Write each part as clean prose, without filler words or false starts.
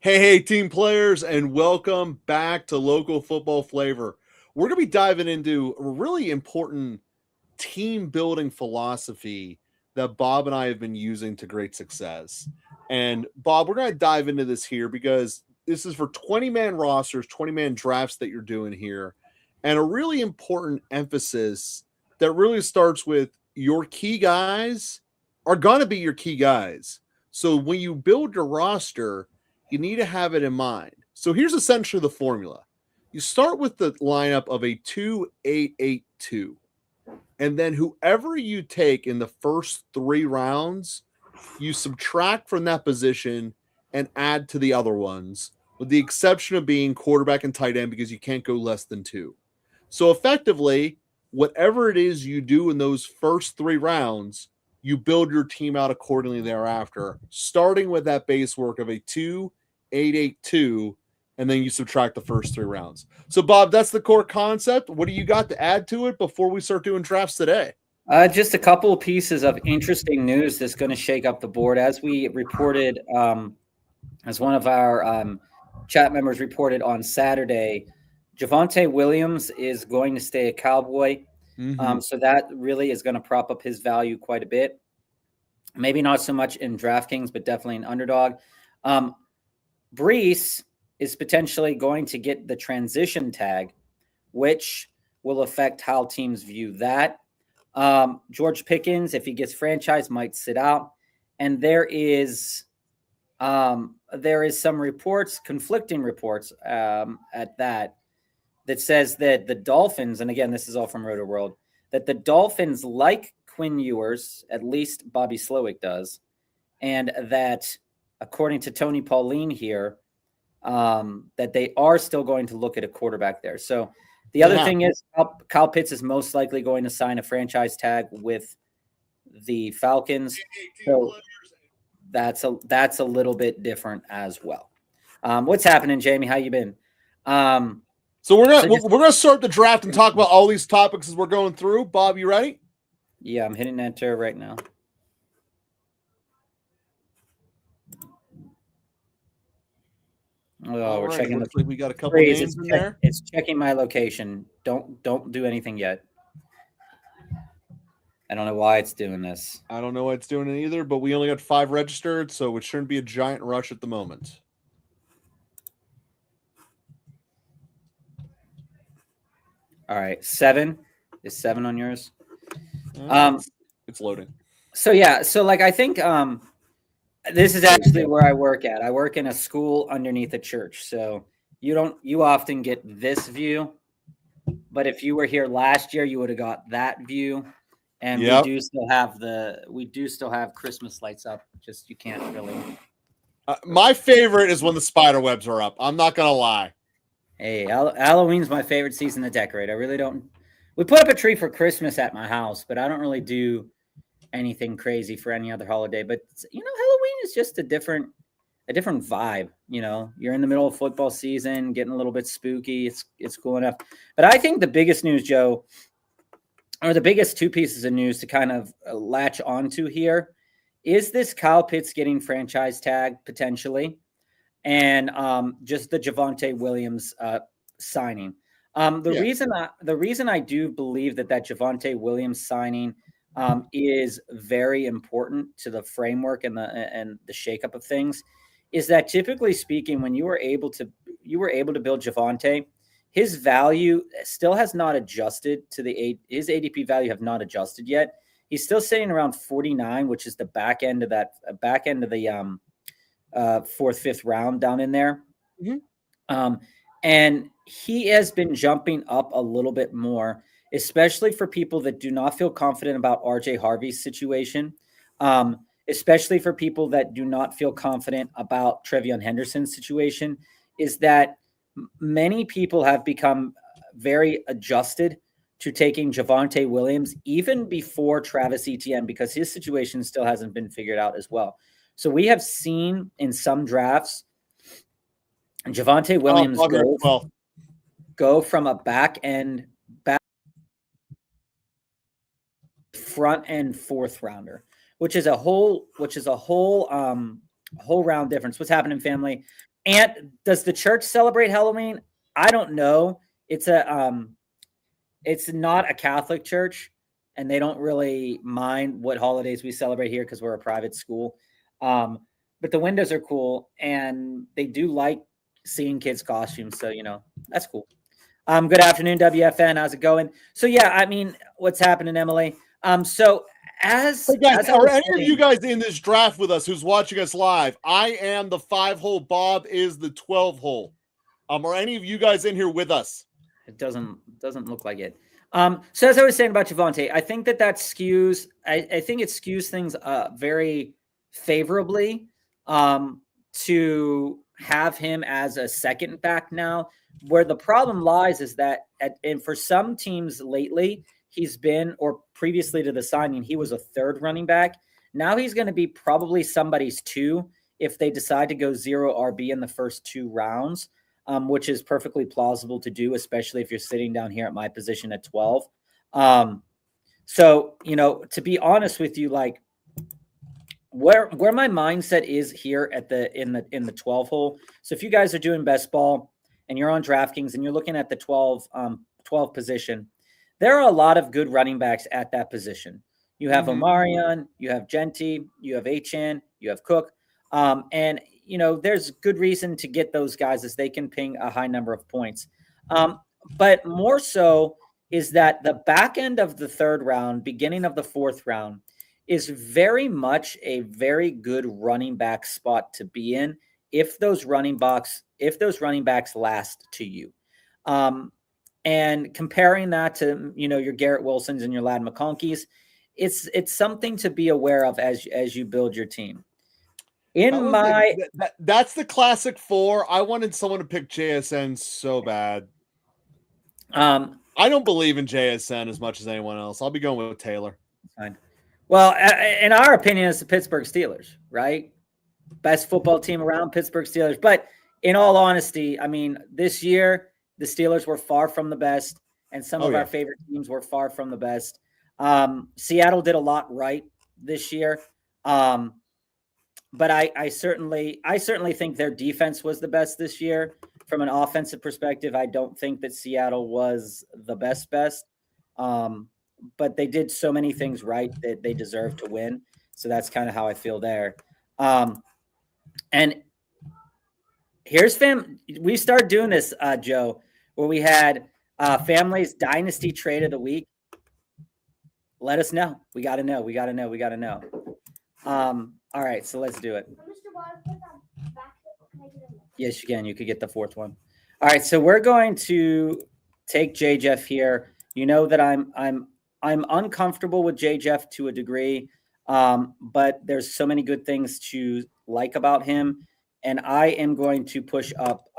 Hey, team players, and welcome back to Local Football Flavor. We're going to be diving into a really important team building philosophy that Bob and I have been using to great success. And Bob, we're going to dive into this here because this is for 20-man rosters, 20-man drafts that you're doing here, and a really important emphasis that really starts with your key guys are going to be your key guys. So when you build your roster, you need to have it in mind. So here's essentially the formula. You start with the lineup of a 2-8-8-2. And then whoever you take in the first 3 rounds, you subtract from that position and add to the other ones, with the exception of being quarterback and tight end because you can't go less than 2. So effectively, whatever it is you do in those first 3 rounds, you build your team out accordingly thereafter, starting with that base work of a 2-8-8-2, and then you subtract the first 3 rounds. So, Bob, that's the core concept. What do you got to add to it before we start doing drafts today? Just a couple of pieces of interesting news that's going to shake up the board. As we reported, as one of our chat members reported on Saturday, Javonte Williams is going to stay a Cowboy. So that really is going to prop up his value quite a bit. Maybe not so much in DraftKings, but definitely an underdog. Brees is potentially going to get the transition tag, which will affect how teams view that. George Pickens, if he gets franchised, might sit out. And there is some reports, conflicting reports at that says that the Dolphins, and again, this is all from Roto World, that the Dolphins like Quinn Ewers, at least Bobby Slowick does, and that according to Tony Pauline here, that they are still going to look at a quarterback there. So the other thing is Kyle Pitts is most likely going to sign a franchise tag with the Falcons. So that's a little bit different as well. What's happening, Jamie? How you been? So we're gonna start the draft and talk about all these topics as we're going through. Bob, you ready? Yeah, I'm hitting enter right now. Oh, we're checking. Looks like we got a couple names in there. It's checking my location. Don't do anything yet. I don't know why it's doing this. I don't know why it's doing it either, but we only got 5 registered, so it shouldn't be a giant rush at the moment. All right, 7 is 7 on yours. It's loading. So yeah, so like I think this is actually where I work at. I work in a school underneath a church, so you often get this view, but if you were here last year, you would have got that view. And we do still have Christmas lights up. Just you can't really. My favorite is when the spider webs are up. I'm not gonna lie. Hey, Halloween's my favorite season to decorate. I really don't. We put up a tree for Christmas at my house, but I don't really do anything crazy for any other holiday. But Halloween is just a different vibe. You're in the middle of football season, getting a little bit spooky. It's cool enough. But I think the biggest news, Joe, or the biggest 2 pieces of news to kind of latch onto here is this Kyle Pitts getting franchise tag potentially, and just the Javonte Williams signing. The reason I do believe that Javonte Williams signing is very important to the framework and the shakeup of things is that typically speaking, when you were able to build Javonte, his value still has not adjusted to his ADP value have not adjusted yet. He's still sitting around 49, which is the back end of the 4th, 5th round down in there. Mm-hmm. And he has been jumping up a little bit more, especially for people that do not feel confident about RJ Harvey's situation, especially for people that do not feel confident about Trevion Henderson's situation, is that many people have become very adjusted to taking Javonte Williams even before Travis Etienne because his situation still hasn't been figured out as well. So we have seen in some drafts Javonte Williams go from a back front end 4th rounder, which is a whole round difference. What's happening, family? And does the church celebrate Halloween? I don't know. It's not a Catholic church, and they don't really mind what holidays we celebrate here because we're a private school. But the windows are cool, and they do like seeing kids' costumes. So, that's cool. Good afternoon, WFN. How's it going? So, yeah, I mean, what's happening, Emily? So as are any of you guys in this draft with us who's watching us live? I am the 5-hole. Bob is the 12-hole. Are any of you guys in here with us? It doesn't look like it. So as I was saying about Javonte, I think that skews. I think it skews things very favorably to have him as a second back now. Where the problem lies is that, and for some teams lately, he's been, or previously to the signing, he was a third running back. Now he's going to be probably somebody's 2 if they decide to go 0 RB in the first 2 rounds. Which is perfectly plausible to do, especially if you're sitting down here at my position at 12. So, to be honest with you, like where my mindset is here at in the 12 hole. So if you guys are doing best ball and you're on DraftKings and you're looking at the 12 position, there are a lot of good running backs at that position. You have Omarion, you have Genty, you have Achan, you have Cook. And there's good reason to get those guys as they can ping a high number of points. But more so is that the back end of the 3rd round, beginning of the 4th round, is very much a very good running back spot to be in if those running backs last to you. And comparing that to, your Garrett Wilsons and your Ladd McConkeys, it's something to be aware of as you build your team. That's the classic 4. I wanted someone to pick JSN so bad. I don't believe in JSN as much as anyone else. I'll be going with Taylor. Fine. Well, in our opinion, it's the Pittsburgh Steelers, right? Best football team around, Pittsburgh Steelers. But in all honesty, I mean, this year, the Steelers were far from the best, and some of our favorite teams were far from the best. Seattle did a lot right this year. But I certainly think their defense was the best this year. From an offensive perspective, I don't think that Seattle was the best. But they did so many things right that they deserve to win. So that's kind of how I feel there. And here's we started doing this, Joe, where we had Family's Dynasty Trade of the Week. Let us know. We got to know. All right, so let's do it. Yes, you can. You could get the 4th one. All right, so we're going to take J. Jeff here. You know that I'm uncomfortable with J. Jeff to a degree, but there's so many good things to like about him, and I am going to push up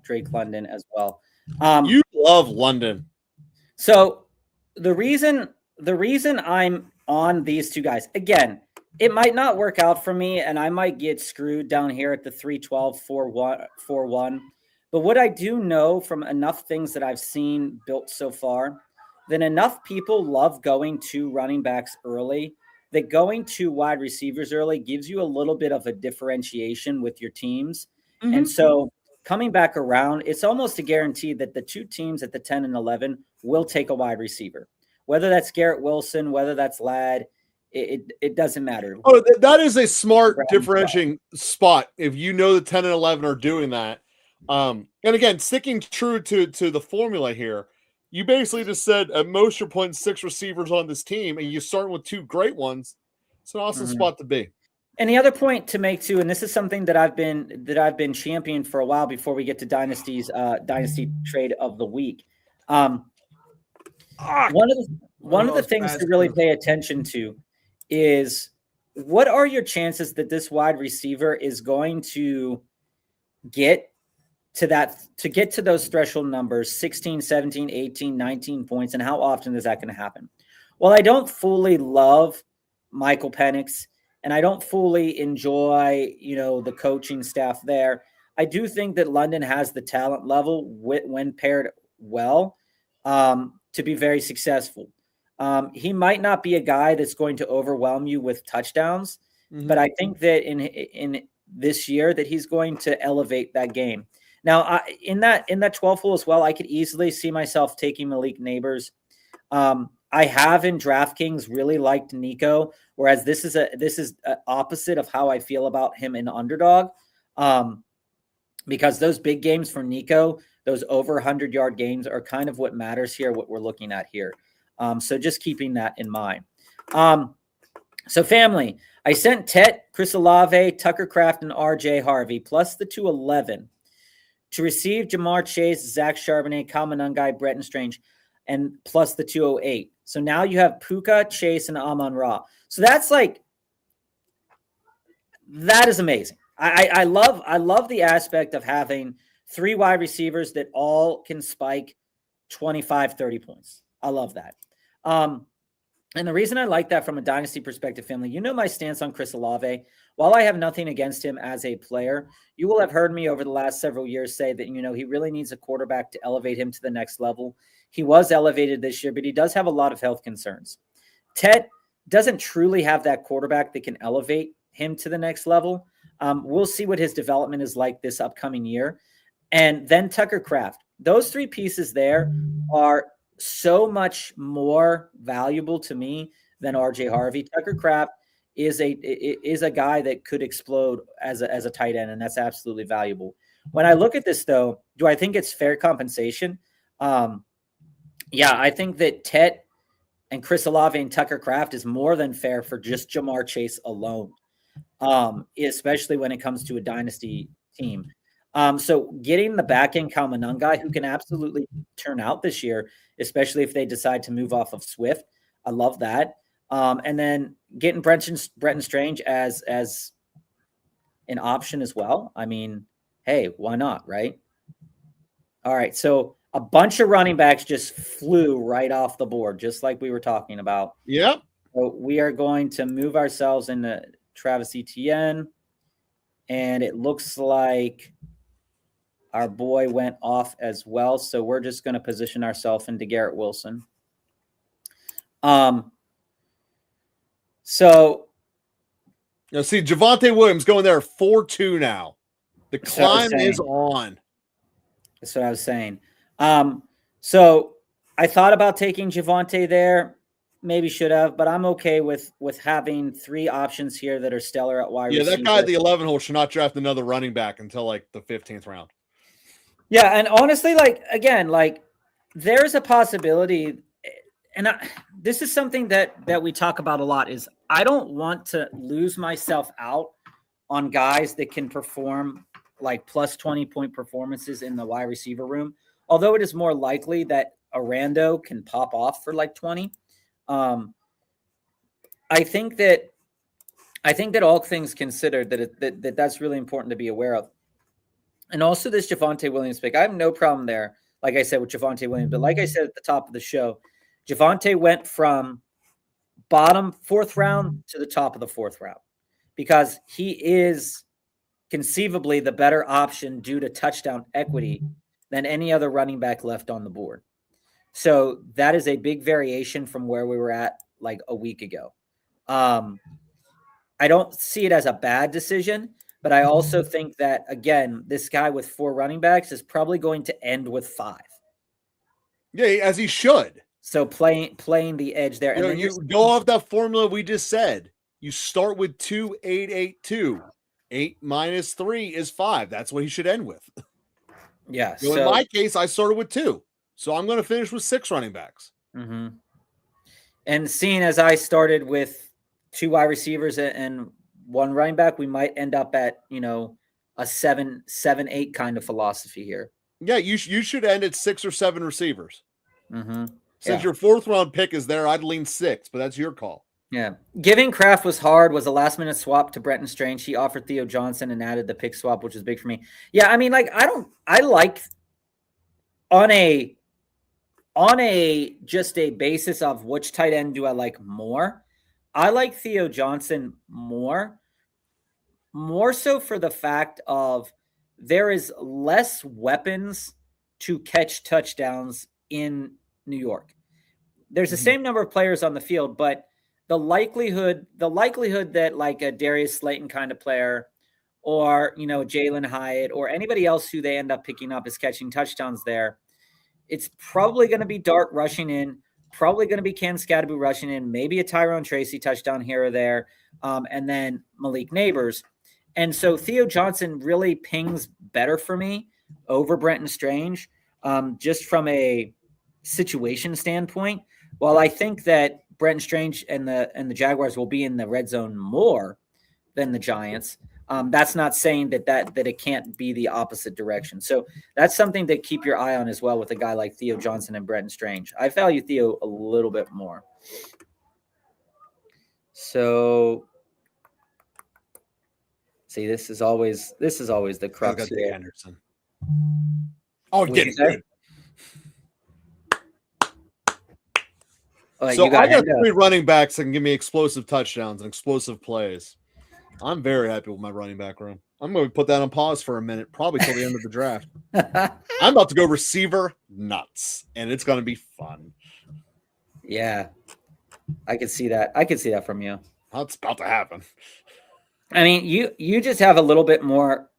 Drake London as well. You love London. So the reason I'm on these 2 guys, again, it might not work out for me, and I might get screwed down here at the 312 4-1. But what I do know from enough things that I've seen built so far, that enough people love going 2 running backs early, that going 2 wide receivers early gives you a little bit of a differentiation with your teams. And so coming back around, it's almost a guarantee that the 2 teams at the 10 and 11 will take a wide receiver, whether that's Garrett Wilson, whether that's Ladd. It doesn't matter. Oh, that is a smart differentiating spot if you know the 10 and 11 are doing that. And again, sticking true to the formula here, you basically just said at most you're putting 6 receivers on this team, and you start with 2 great ones. It's an awesome spot to be. And the other point to make too, and this is something that I've been championing for a while before we get to Dynasty Trade of the Week. One of the things to really pay attention to is what are your chances that this wide receiver is going to get to those threshold numbers, 16, 17, 18, 19 points, and how often is that going to happen? Well, I don't fully love Michael Penix, and I don't fully enjoy, the coaching staff there. I do think that London has the talent level when paired well to be very successful. He might not be a guy that's going to overwhelm you with touchdowns, but I think that in this year that he's going to elevate that game. Now, in that 12th hole as well, I could easily see myself taking Malik Neighbors. I have in DraftKings really liked Nico, whereas this is opposite of how I feel about him in underdog, because those big games for Nico, those over 100-yard games, are kind of what matters here, what we're looking at here. So just keeping that in mind. So family, I sent Tet, Chris Olave, Tucker Kraft, and RJ Harvey plus the 211 to receive Jamar Chase, Zach Charbonnet, Kyle Monangai, Bretton Strange, and plus the 208. So now you have Puka, Chase, and Amon-Ra. So that is amazing. I love the aspect of having 3 wide receivers that all can spike 25, 30 points. I love that. And the reason I like that from a dynasty perspective, family, you know my stance on Chris Olave. While I have nothing against him as a player, you will have heard me over the last several years say that, he really needs a quarterback to elevate him to the next level. He was elevated this year, but he does have a lot of health concerns. Ted doesn't truly have that quarterback that can elevate him to the next level. We'll see what his development is like this upcoming year. And then Tucker Kraft. Those 3 pieces there are so much more valuable to me than RJ Harvey. Tucker Kraft is a guy that could explode as a tight end, and that's absolutely valuable. When I look at this, though, do I think it's fair compensation? Yeah, I think that Tet and Chris Olave and Tucker Kraft is more than fair for just Jamar Chase alone, especially when it comes to a dynasty team. So getting the back end Kyle Monangai, who can absolutely turn out this year, especially if they decide to move off of Swift. I love that. And then getting Bretton Strange as an option as well. I mean, hey, why not, right? All right, so a bunch of running backs just flew right off the board, just like we were talking about. Yep. So we are going to move ourselves into Travis Etienne, and it looks like our boy went off as well, so we're just going to position ourselves into Garrett Wilson. So now see Javonte Williams going there 4-2 now. The climb is on. That's what I was saying. So I thought about taking Javonte there. Maybe should have, but I'm okay with having 3 options here that are stellar at wide receiver. Yeah, that guy at the 11 hole should not draft another running back until like the 15th round. Yeah, and honestly, there's a possibility, and this is something that we talk about a lot, is I don't want to lose myself out on guys that can perform like plus 20-point performances in the wide receiver room, although it is more likely that a rando can pop off for like 20. I think that all things considered, that's really important to be aware of. And also this Javonte Williams pick, I have no problem there, like I said, with Javonte Williams. But like I said at the top of the show, Javonte went from bottom 4th round to the top of the 4th round because he is conceivably the better option due to touchdown equity than any other running back left on the board. So that is a big variation from where we were at like a week ago. I don't see it as a bad decision, but I also think that, again, this guy with 4 running backs is probably going to end with 5. Yeah, as he should. So playing the edge there. And then you go off that formula we just said. You start with 2, 8, 8, 2. 8 minus 3 is 5. That's what he should end with. Yeah. So in my case, I started with 2. So I'm going to finish with 6 running backs. Mm-hmm. And seeing as I started with 2 wide receivers and 1 running back, we might end up at, a 7, 8 kind of philosophy here. Yeah, you should end at 6 or 7 receivers. Mm-hmm. Since your 4th round pick is there, I'd lean 6, but that's your call. Yeah. Giving Kraft was hard, was a last minute swap to Bretton Strange. He offered Theo Johnson and added the pick swap, which was big for me. Yeah, I mean, on a just a basis of which tight end do I like more? I like Theo Johnson more so for the fact of there is less weapons to catch touchdowns in New York. There's the same number of players on the field, but the likelihood that like a Darius Slayton kind of player or, Jalen Hyatt or anybody else who they end up picking up as catching touchdowns there, it's probably going to be Dart rushing in, probably going to be Cam Scadaboo rushing in, maybe a Tyrone Tracy touchdown here or there, and then Malik Neighbors. And so Theo Johnson really pings better for me over Brenton Strange, just from a situation standpoint. While I think that Brenton Strange and the Jaguars will be in the red zone more than the Giants, that's not saying that it can't be the opposite direction. So that's something to keep your eye on as well with a guy like Theo Johnson and Brenton Strange. I value Theo a little bit more. So, see, this is always the crux here. Henderson. Oh, get it good. So I got 3 running backs that can give me explosive touchdowns and explosive plays. I'm very happy with my running back room. I'm going to put that on pause for a minute, probably till the end of the draft. I'm about to go receiver nuts, and it's going to be fun. Yeah, I could see that. I could see that from you. That's about to happen. I mean, you just have a little bit more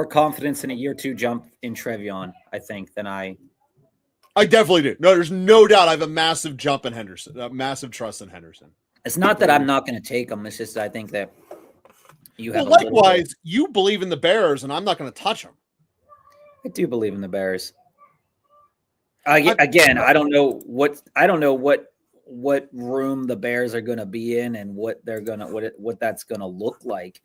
confidence in a year 2 jump in Trevion, I think, than I. I definitely do. No, there's no doubt I have a massive jump in Henderson, a massive trust in Henderson. It's not that I'm not going to take him. It's just I think that you have. Well, likewise, you believe in the Bears, and I'm not going to touch them. I do believe in the Bears. Again, I don't know what room the Bears are going to be in and what that's going to look like.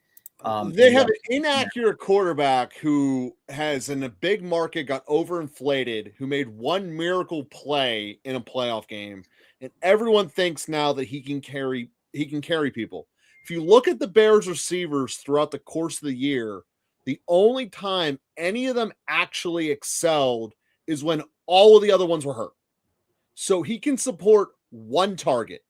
They have an inaccurate quarterback who has in a big market got overinflated, who made one miracle play in a playoff game, and everyone thinks now that he can carry people. If you look at the Bears receivers throughout the course of the year, the only time any of them actually excelled is when all of the other ones were hurt. So he can support one target.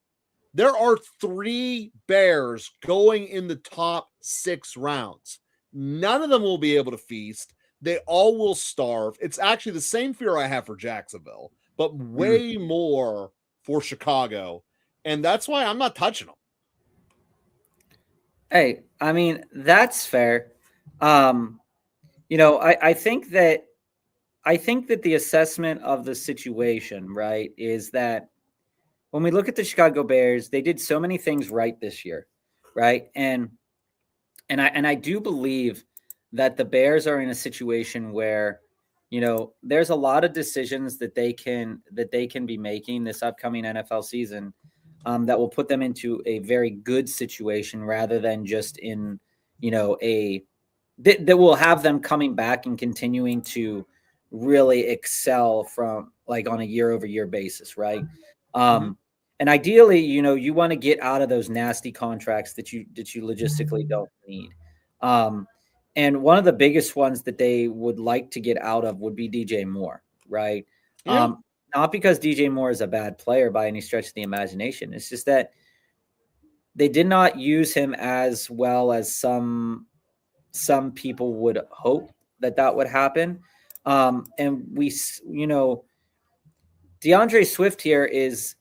There are 3 Bears going in the top 6 rounds. None of them will be able to feast. They all will starve. It's actually the same fear I have for Jacksonville, but way more for Chicago. And that's why I'm not touching them. Hey, I mean, that's fair. I think that the assessment of the situation, right, is that when we look at the Chicago Bears, they did so many things right this year, right? And I do believe that the Bears are in a situation where, there's a lot of decisions that they can be making this upcoming NFL season that will put them into a very good situation rather than just in, that will have them coming back and continuing to really excel from like on a year-over-year basis, right? And ideally, you want to get out of those nasty contracts that you logistically don't need. And one of the biggest ones that they would like to get out of would be DJ Moore, right? Yeah. Not because DJ Moore is a bad player by any stretch of the imagination. It's just that they did not use him as well as some people would hope that would happen. And we, DeAndre Swift here is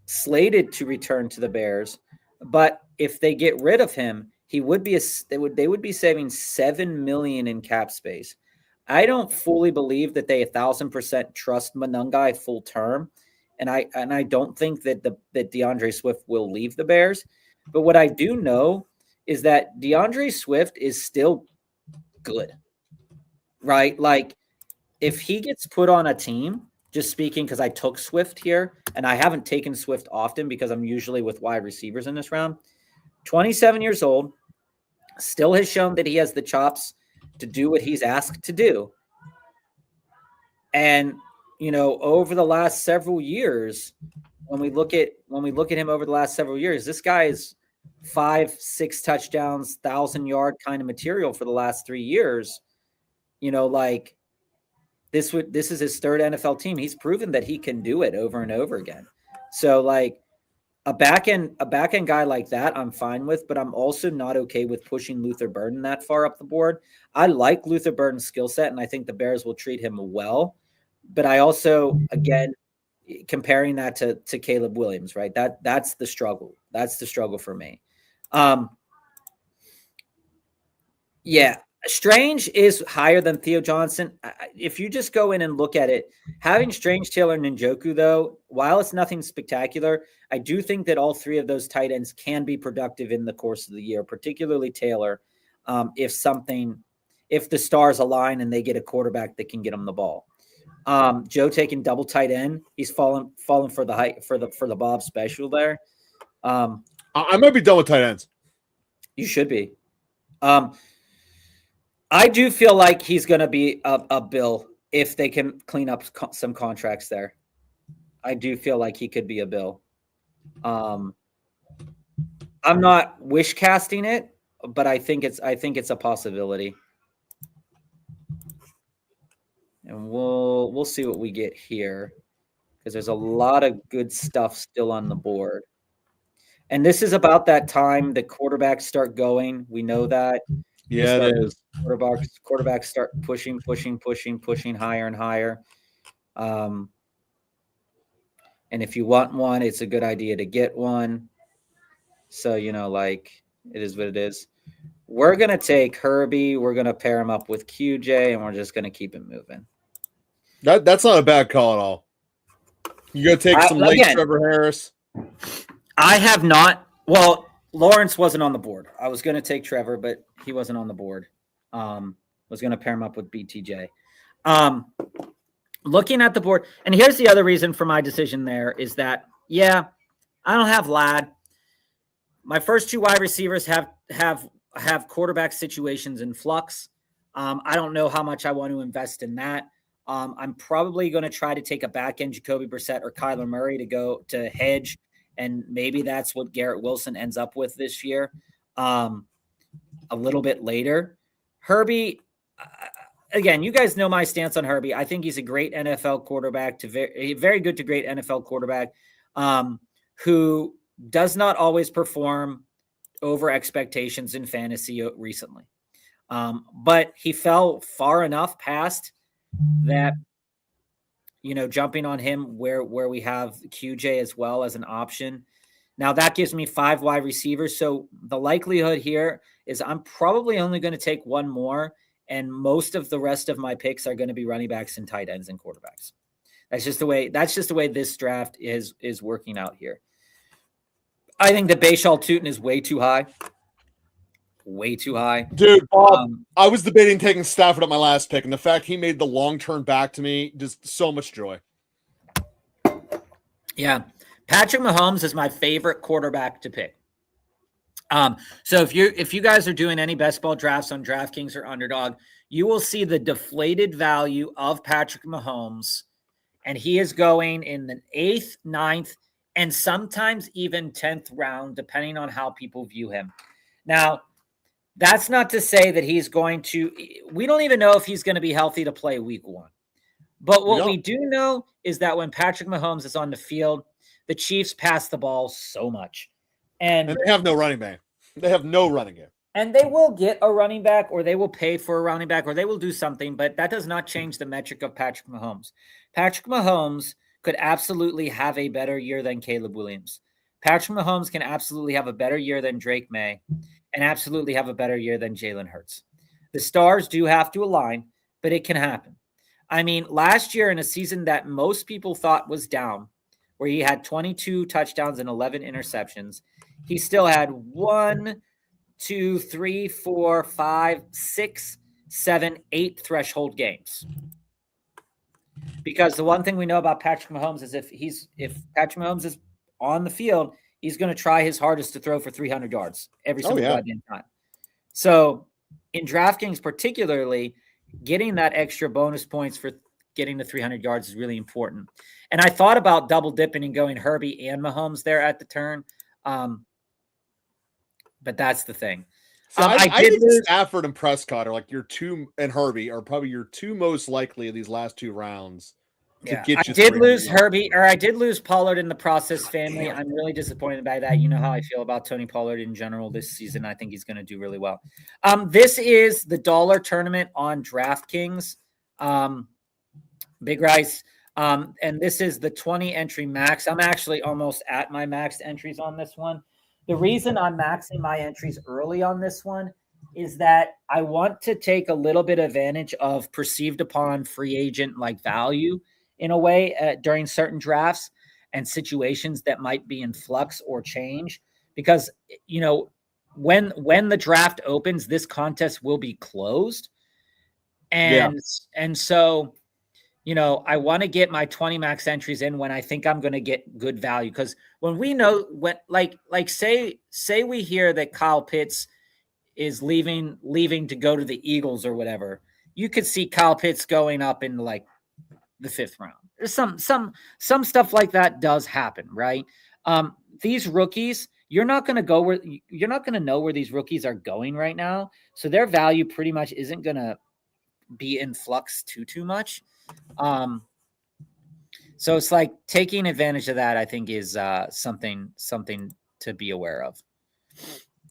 slated to return to the Bears, but if they get rid of him, they would be saving $7 million in cap space. I don't fully believe that they 1,000% trust Monangai full term, and I don't think that DeAndre Swift will leave the Bears. But what I do know is that DeAndre Swift is still good, right? Like if he gets put on a team. Just speaking, because I took Swift here, and I haven't taken Swift often because I'm usually with wide receivers in this round. 27 years old, still has shown that he has the chops to do what he's asked to do. And, over the last several years, when we look at him over the last several years, this guy is 5-6 touchdowns, 1,000-yard kind of material for the last 3 years. This is his 3rd NFL team. He's proven that he can do it over and over again. So like a back end guy like that, I'm fine with, but I'm also not okay with pushing Luther Burden that far up the board. I like Luther Burden's skill set, and I think the Bears will treat him well. But I also, again, comparing that to Caleb Williams, right? That's the struggle. That's the struggle for me. Yeah, Strange is higher than Theo Johnson. If you just go in and look at it, having Strange, Taylor, and Njoku, though, while it's nothing spectacular, I do think that all three of those tight ends can be productive in the course of the year, particularly Taylor, if the stars align and they get a quarterback that can get them the ball. Joe taking double tight end, he's fallen for the height for the Bob special there. I might be done with tight ends. You should be. I do feel like he's going to be a Bill if they can clean up some contracts there. I do feel like he could be a Bill. I'm not wish casting it, but I think it's a possibility. And we'll see what we get here, because there's a lot of good stuff still on the board. And this is about that time the quarterbacks start going. We know that. Yeah, it is. Quarterbacks start pushing higher and higher. And if you want one, it's a good idea to get one. So, it is what it is. We're going to take Herbie. We're going to pair him up with QJ, and we're just going to keep it moving. That's not a bad call at all. You go take some late Trevor Harris. I have not. Well, Lawrence wasn't on the board. I was going to take Trevor, but he wasn't on the board. Was going to pair him up with BTJ. Looking at the board, and here's the other reason for my decision there is that, I don't have Ladd. My first two wide receivers have quarterback situations in flux. I don't know how much I want to invest in that. I'm probably going to try to take a back end Jacoby Brissett or Kyler Murray to go to hedge, and maybe that's what Garrett Wilson ends up with this year. A little bit later, Herbie. Again, you guys know my stance on Herbie. I think he's a great NFL quarterback, very good to great NFL quarterback, who does not always perform over expectations in fantasy recently. But he fell far enough past that, jumping on him where we have QJ as well as an option. Now that gives me 5 wide receivers. So the likelihood here is I'm probably only going to take one more, and most of the rest of my picks are going to be running backs and tight ends and quarterbacks. That's just the way this draft is working out here. I think the Bashal Tootin is way too high. Way too high. Dude, Bob, I was debating taking Stafford at my last pick, and the fact he made the long turn back to me, just so much joy. Yeah. Patrick Mahomes is my favorite quarterback to pick. So if you guys are doing any best ball drafts on DraftKings or Underdog, you will see the deflated value of Patrick Mahomes, and he is going in the 8th, 9th, and sometimes even 10th round, depending on how people view him. Now, that's not to say that he's going to – we don't even know if he's going to be healthy to play week 1. But what we do know is that when Patrick Mahomes is on the field, the Chiefs pass the ball so much. And they have no running back. They have no running game. And they will get a running back, or they will pay for a running back, or they will do something, but that does not change the metric of Patrick Mahomes. Patrick Mahomes could absolutely have a better year than Caleb Williams. Patrick Mahomes can absolutely have a better year than Drake May, and absolutely have a better year than Jalen Hurts. The stars do have to align, but it can happen. I mean, last year in a season that most people thought was down, where he had 22 touchdowns and 11 interceptions, he still had 1, 2, 3, 4, 5, 6, 7, 8 threshold games. Because the one thing we know about Patrick Mahomes is if Patrick Mahomes is on the field, he's going to try his hardest to throw for 300 yards every single goddamn time. So in DraftKings particularly, getting that extra bonus points for getting to 300 yards is really important. And I thought about double dipping and going Herbie and Mahomes there at the turn. But that's the thing. So I think Stafford and Prescott are like your two, and Herbie are probably your two most likely of these last 2 rounds. I did lose Herbie, or I did lose Pollard in the process, family. I'm really disappointed by that. You know how I feel about Tony Pollard in general this season. I think he's going to do really well. This is the dollar tournament on DraftKings. Big Rice. And this is the 20 entry max. I'm actually almost at my maxed entries on this one. The reason I'm maxing my entries early on this one is that I want to take a little bit of advantage of perceived upon free agent like value in a way during certain drafts and situations that might be in flux or change because when the draft opens, this contest will be closed. Yeah. And so I want to get my 20 max entries in when I think I'm going to get good value. Because when we know when say we hear that Kyle Pitts is leaving to go to the Eagles or whatever, you could see Kyle Pitts going up in like the 5th round. There's some stuff like that does happen, right? These rookies, you're not going to know where these rookies are going right now. So their value pretty much isn't going to be in flux too much. So it's like taking advantage of that, I think, is something to be aware of.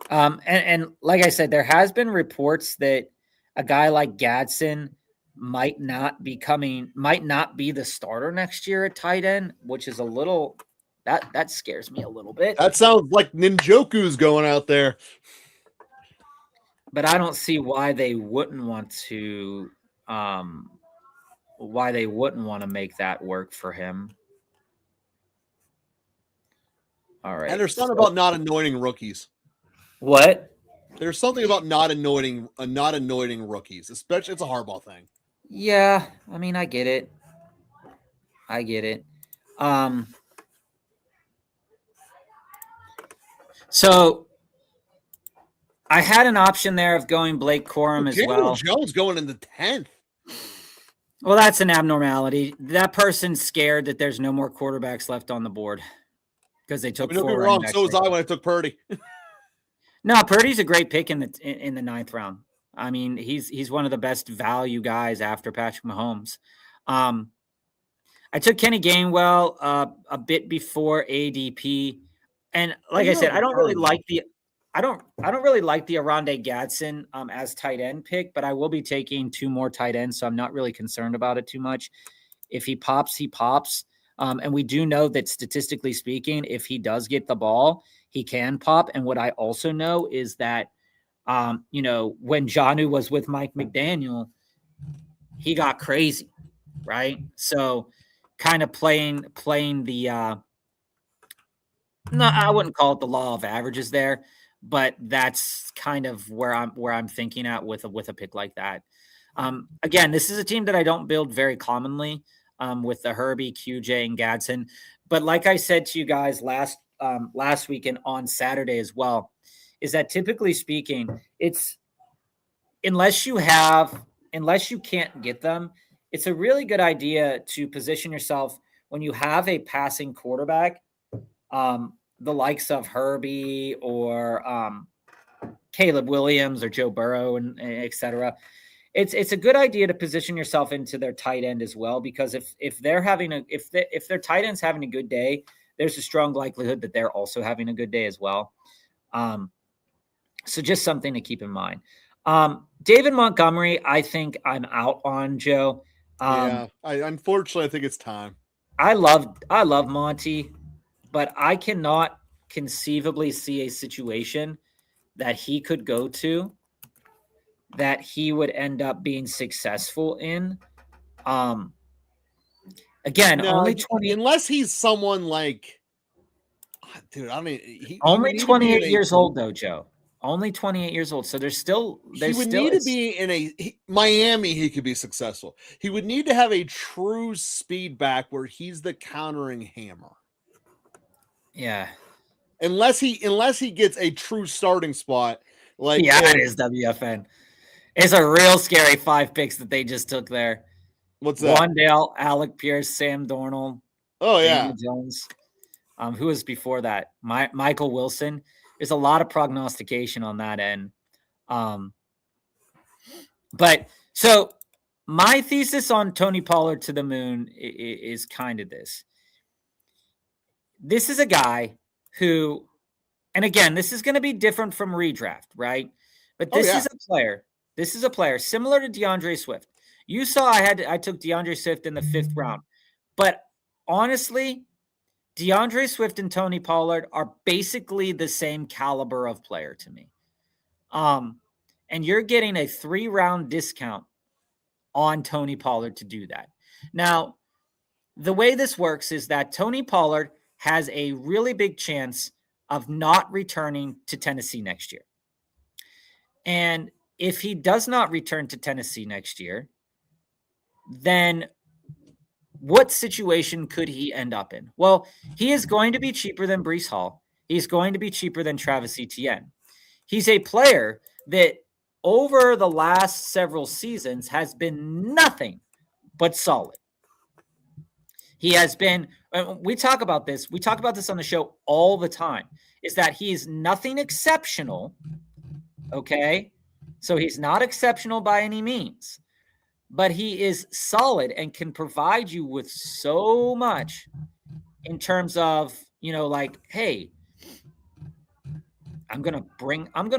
And like I said, there has been reports that a guy like Gadsden might not be the starter next year at tight end, which is a little that scares me a little bit. That sounds like Ninjoku's going out there. But I don't see why they wouldn't want to make that work for him. All right. And there's something about not anointing rookies. What? There's something about not anointing rookies, especially it's a Harbaugh thing. Yeah, I mean, I get it. So I had an option there of going Blake Corum as well. Jones going in the 10th. Well, that's an abnormality. That person's scared that there's no more quarterbacks left on the board because they took don't get me wrong. So was I when I took Purdy. No, Purdy's a great pick in the 9th round. I mean, he's one of the best value guys after Patrick Mahomes. I took Kenny Gainwell a bit before ADP, and like I said, I don't really like the Arondé Gadsden as tight end pick, but I will be taking 2 more tight ends, so I'm not really concerned about it too much. If he pops, he pops. And we do know that statistically speaking, if he does get the ball, he can pop. And what I also know is that, when Jonnu was with Mike McDaniel, he got crazy, right? So kind of playing the no, I wouldn't call it the law of averages there, but that's kind of where I'm thinking at with a pick like that. Again, this is a team that I don't build very commonly with the Herbie, QJ, and Gadsden. But like I said to you guys last weekend on Saturday as well, is that typically speaking, it's unless you can't get them, it's a really good idea to position yourself when you have a passing quarterback, the likes of Herbie or Caleb Williams or Joe Burrow and et cetera. It's a good idea to position yourself into their tight end as well, because if their tight end's having a good day, there's a strong likelihood that they're also having a good day as well. So just something to keep in mind. David Montgomery, I think I'm out on, Joe. Unfortunately, I think it's time. I love Monty, but I cannot conceivably see a situation that he could go to that he would end up being successful in. Again, no, only 20, unless he's someone like, dude. I mean, only 28 years old though, Joe. Only 28 years old. So he would need to be in Miami. He could be successful. He would need to have a true speed back where he's the countering hammer. Yeah. Unless he gets a true starting spot. Like, it is WFN. It's a real scary 5 picks that they just took there. What's that? Wandale, Alec Pierce, Sam Darnold. Oh yeah. Daniel Jones. Who was before that? Michael Wilson. There's a lot of prognostication on that end. But so my thesis on Tony Pollard to the moon is kind of this. This is a guy who, and again, this is going to be different from redraft, right? But this is a player. This is a player similar to DeAndre Swift. You saw I took DeAndre Swift in the 5th round. But honestly, DeAndre Swift and Tony Pollard are basically the same caliber of player to me. And and you're getting a 3-round discount on Tony Pollard to do that. Now, the way this works is that Tony Pollard has a really big chance of not returning to Tennessee next year. And if he does not return to Tennessee next year, then what situation could he end up in? Well, he is going to be cheaper than Breece Hall. He's going to be cheaper than Travis Etienne. He's a player that over the last several seasons has been nothing but solid. He has been, we talk about this on the show all the time, is that he's nothing exceptional, okay? So he's not exceptional by any means, but he is solid and can provide you with so much in terms of, like, hey, I'm gonna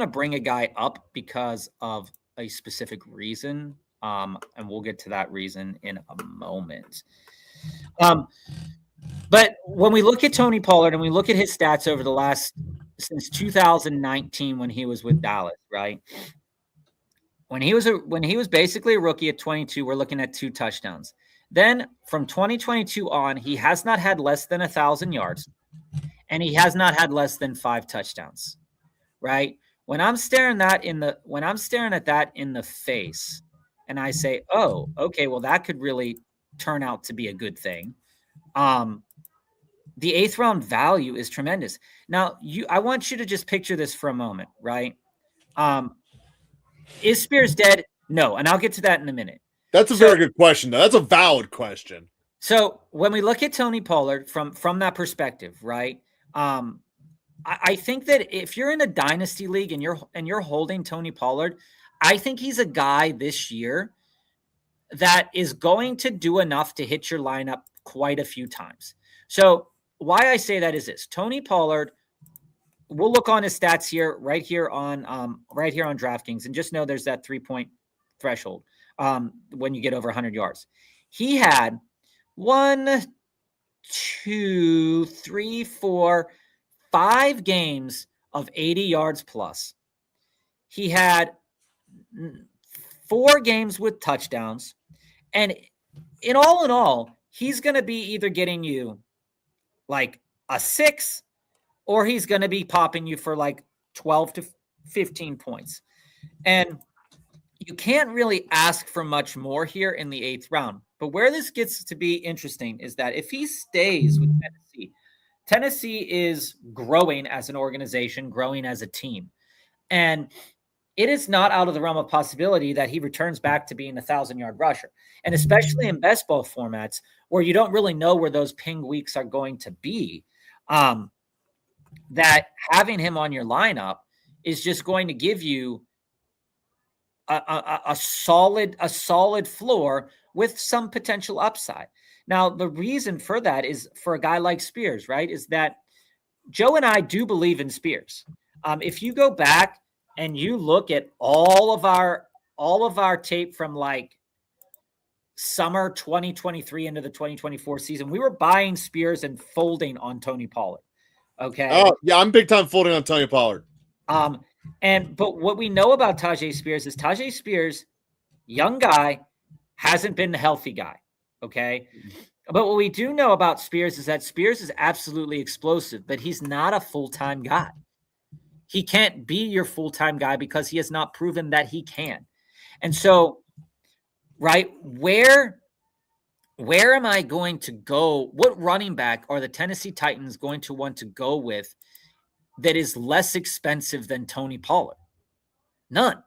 bring a guy up because of a specific reason, and we'll get to that reason in a moment. But when we look at Tony Pollard and we look at his stats over the since 2019 when he was with Dallas, right? When he was basically a rookie at 22, we're looking at 2 touchdowns. Then from 2022 on, he has not had less than 1,000 yards, and he has not had less than 5 touchdowns. Right? When I'm staring at that in the face, and I say, "Oh, okay, well that could really turn out to be a good thing." The 8th round value is tremendous. Now, I want you to just picture this for a moment, right? Is Spears dead? No, and I'll get to that in a minute. That's a very good question, though. That's a valid question. So when we look at Tony Pollard from that perspective, right? I think that if you're in a dynasty league and you're holding Tony Pollard, I think he's a guy this year that is going to do enough to hit your lineup quite a few times. So why I say that is this: Tony Pollard, we'll look on his stats here, right here on DraftKings, and just know there's that 3-point threshold when you get over 100 yards. He had 1, 2, 3, 4, 5 games of 80 yards plus. He had 4 games with touchdowns. And in all, he's going to be either getting you like a 6, or he's going to be popping you for like 12 to 15 points. And you can't really ask for much more here in the 8th round. But where this gets to be interesting is that if he stays with Tennessee is growing as an organization, growing as a team. And it is not out of the realm of possibility that he returns back to being a 1,000-yard rusher. And especially in best ball formats where you don't really know where those ping weeks are going to be, that having him on your lineup is just going to give you a solid floor with some potential upside. Now, the reason for that is for a guy like Spears, right, is that Joe and I do believe in Spears. If you go back and you look at all of our tape from like summer 2023 into the 2024 season, we were buying Spears and folding on Tony Pollard. Okay. Oh, yeah, I'm big time folding on Tony Pollard. But what we know about Tajay Spears, young guy, hasn't been the healthy guy. Okay. But what we do know about Spears is that Spears is absolutely explosive, but he's not a full-time guy. He can't be your full-time guy because he has not proven that he can. And so, right, where am I going to go? What running back are the Tennessee Titans going to want to go with that is less expensive than Tony Pollard? None.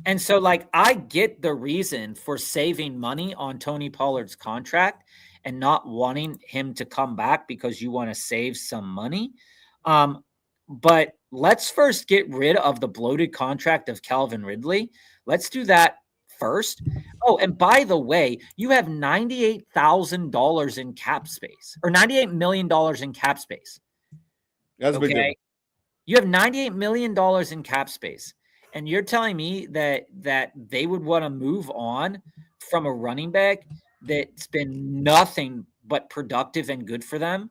And so, like, I get the reason for saving money on Tony Pollard's contract and not wanting him to come back because you want to save some money. But let's first get rid of the bloated contract of Calvin Ridley. Let's do that first. Oh, and by the way, you have $98,000 in cap space, or $98 million in cap space. That's a big deal. You have $98 million in cap space. And you're telling me that they would want to move on from a running back that's been nothing but productive and good for them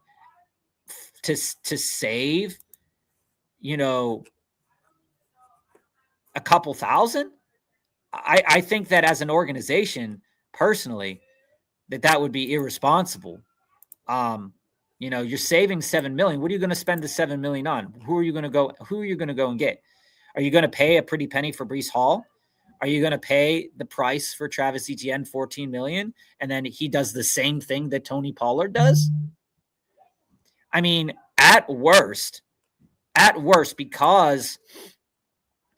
to save, a couple thousand, I think that as an organization, personally, that would be irresponsible. You're saving $7 million. What are you going to spend the $7 million on? Who are you going to go and get? Are you going to pay a pretty penny for Breece Hall? Are you going to pay the price for Travis Etienne, $14 million, and then he does the same thing that Tony Pollard does? I mean, at worst, because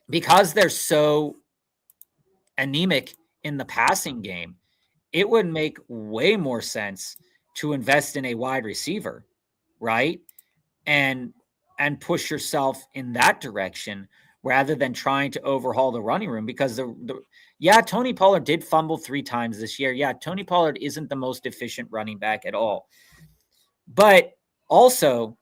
they're so anemic in the passing game, it would make way more sense to invest in a wide receiver, right? And push yourself in that direction rather than trying to overhaul the running room, because Tony Pollard did fumble 3 times this year. Yeah, Tony Pollard isn't the most efficient running back at all. But also,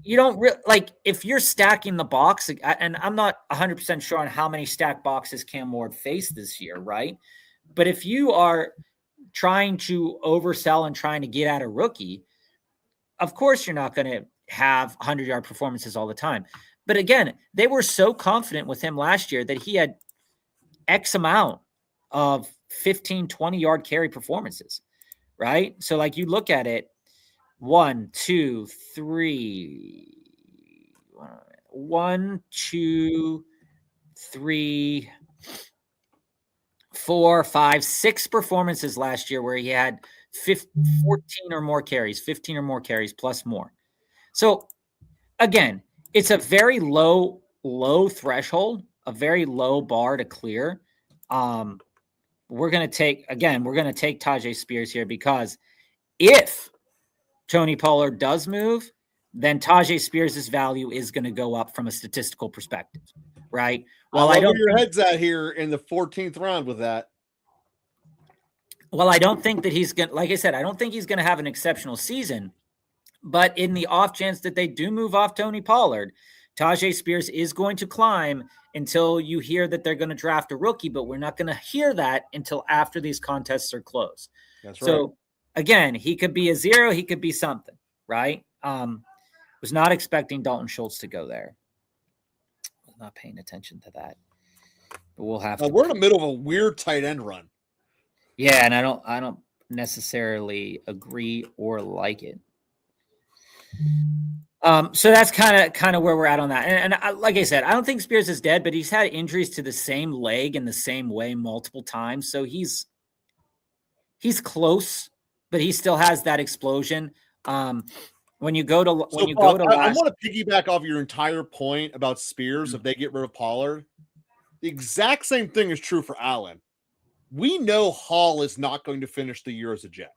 you don't like, if you're stacking the box, and I'm not 100% sure on how many stacked boxes Cam Ward faced this year, right? But if you are trying to oversell and trying to get at a rookie, of course you're not going to have 100-yard performances all the time. But again, they were so confident with him last year that he had X amount of 15, 20-yard carry performances, right? So like, you look at it, 1, 2, 3, 4, 5, 6 performances last year where he had 14 or more carries, 15 or more carries plus more. So again, it's a very low threshold, a very low bar to clear. We're going to take Tajay Spears here, because if Tony Pollard does move, then Tajay Spears' value is going to go up from a statistical perspective, right? Well, I don't where your head's at here in the 14th round with that. Well, I don't think that he's going to, like I said, I don't think he's going to have an exceptional season. But in the off chance that they do move off Tony Pollard, Tajay Spears is going to climb until you hear that they're going to draft a rookie, but we're not going to hear that until after these contests are closed. That's right. So again, he could be a 0, he could be something, right? Was not expecting Dalton Schultz to go there. I'm not paying attention to that. But we'll have to. We're in the middle of a weird tight end run. Yeah, and I don't necessarily agree or like it. So that's kind of where we're at on that. And like I said, I don't think Spears is dead, but he's had injuries to the same leg in the same way multiple times. So he's close, but he still has that explosion. When you go to I want to piggyback off your entire point about Spears. If they get rid of Pollard, the exact same thing is true for Allen. We know Hall is not going to finish the year as a Jet.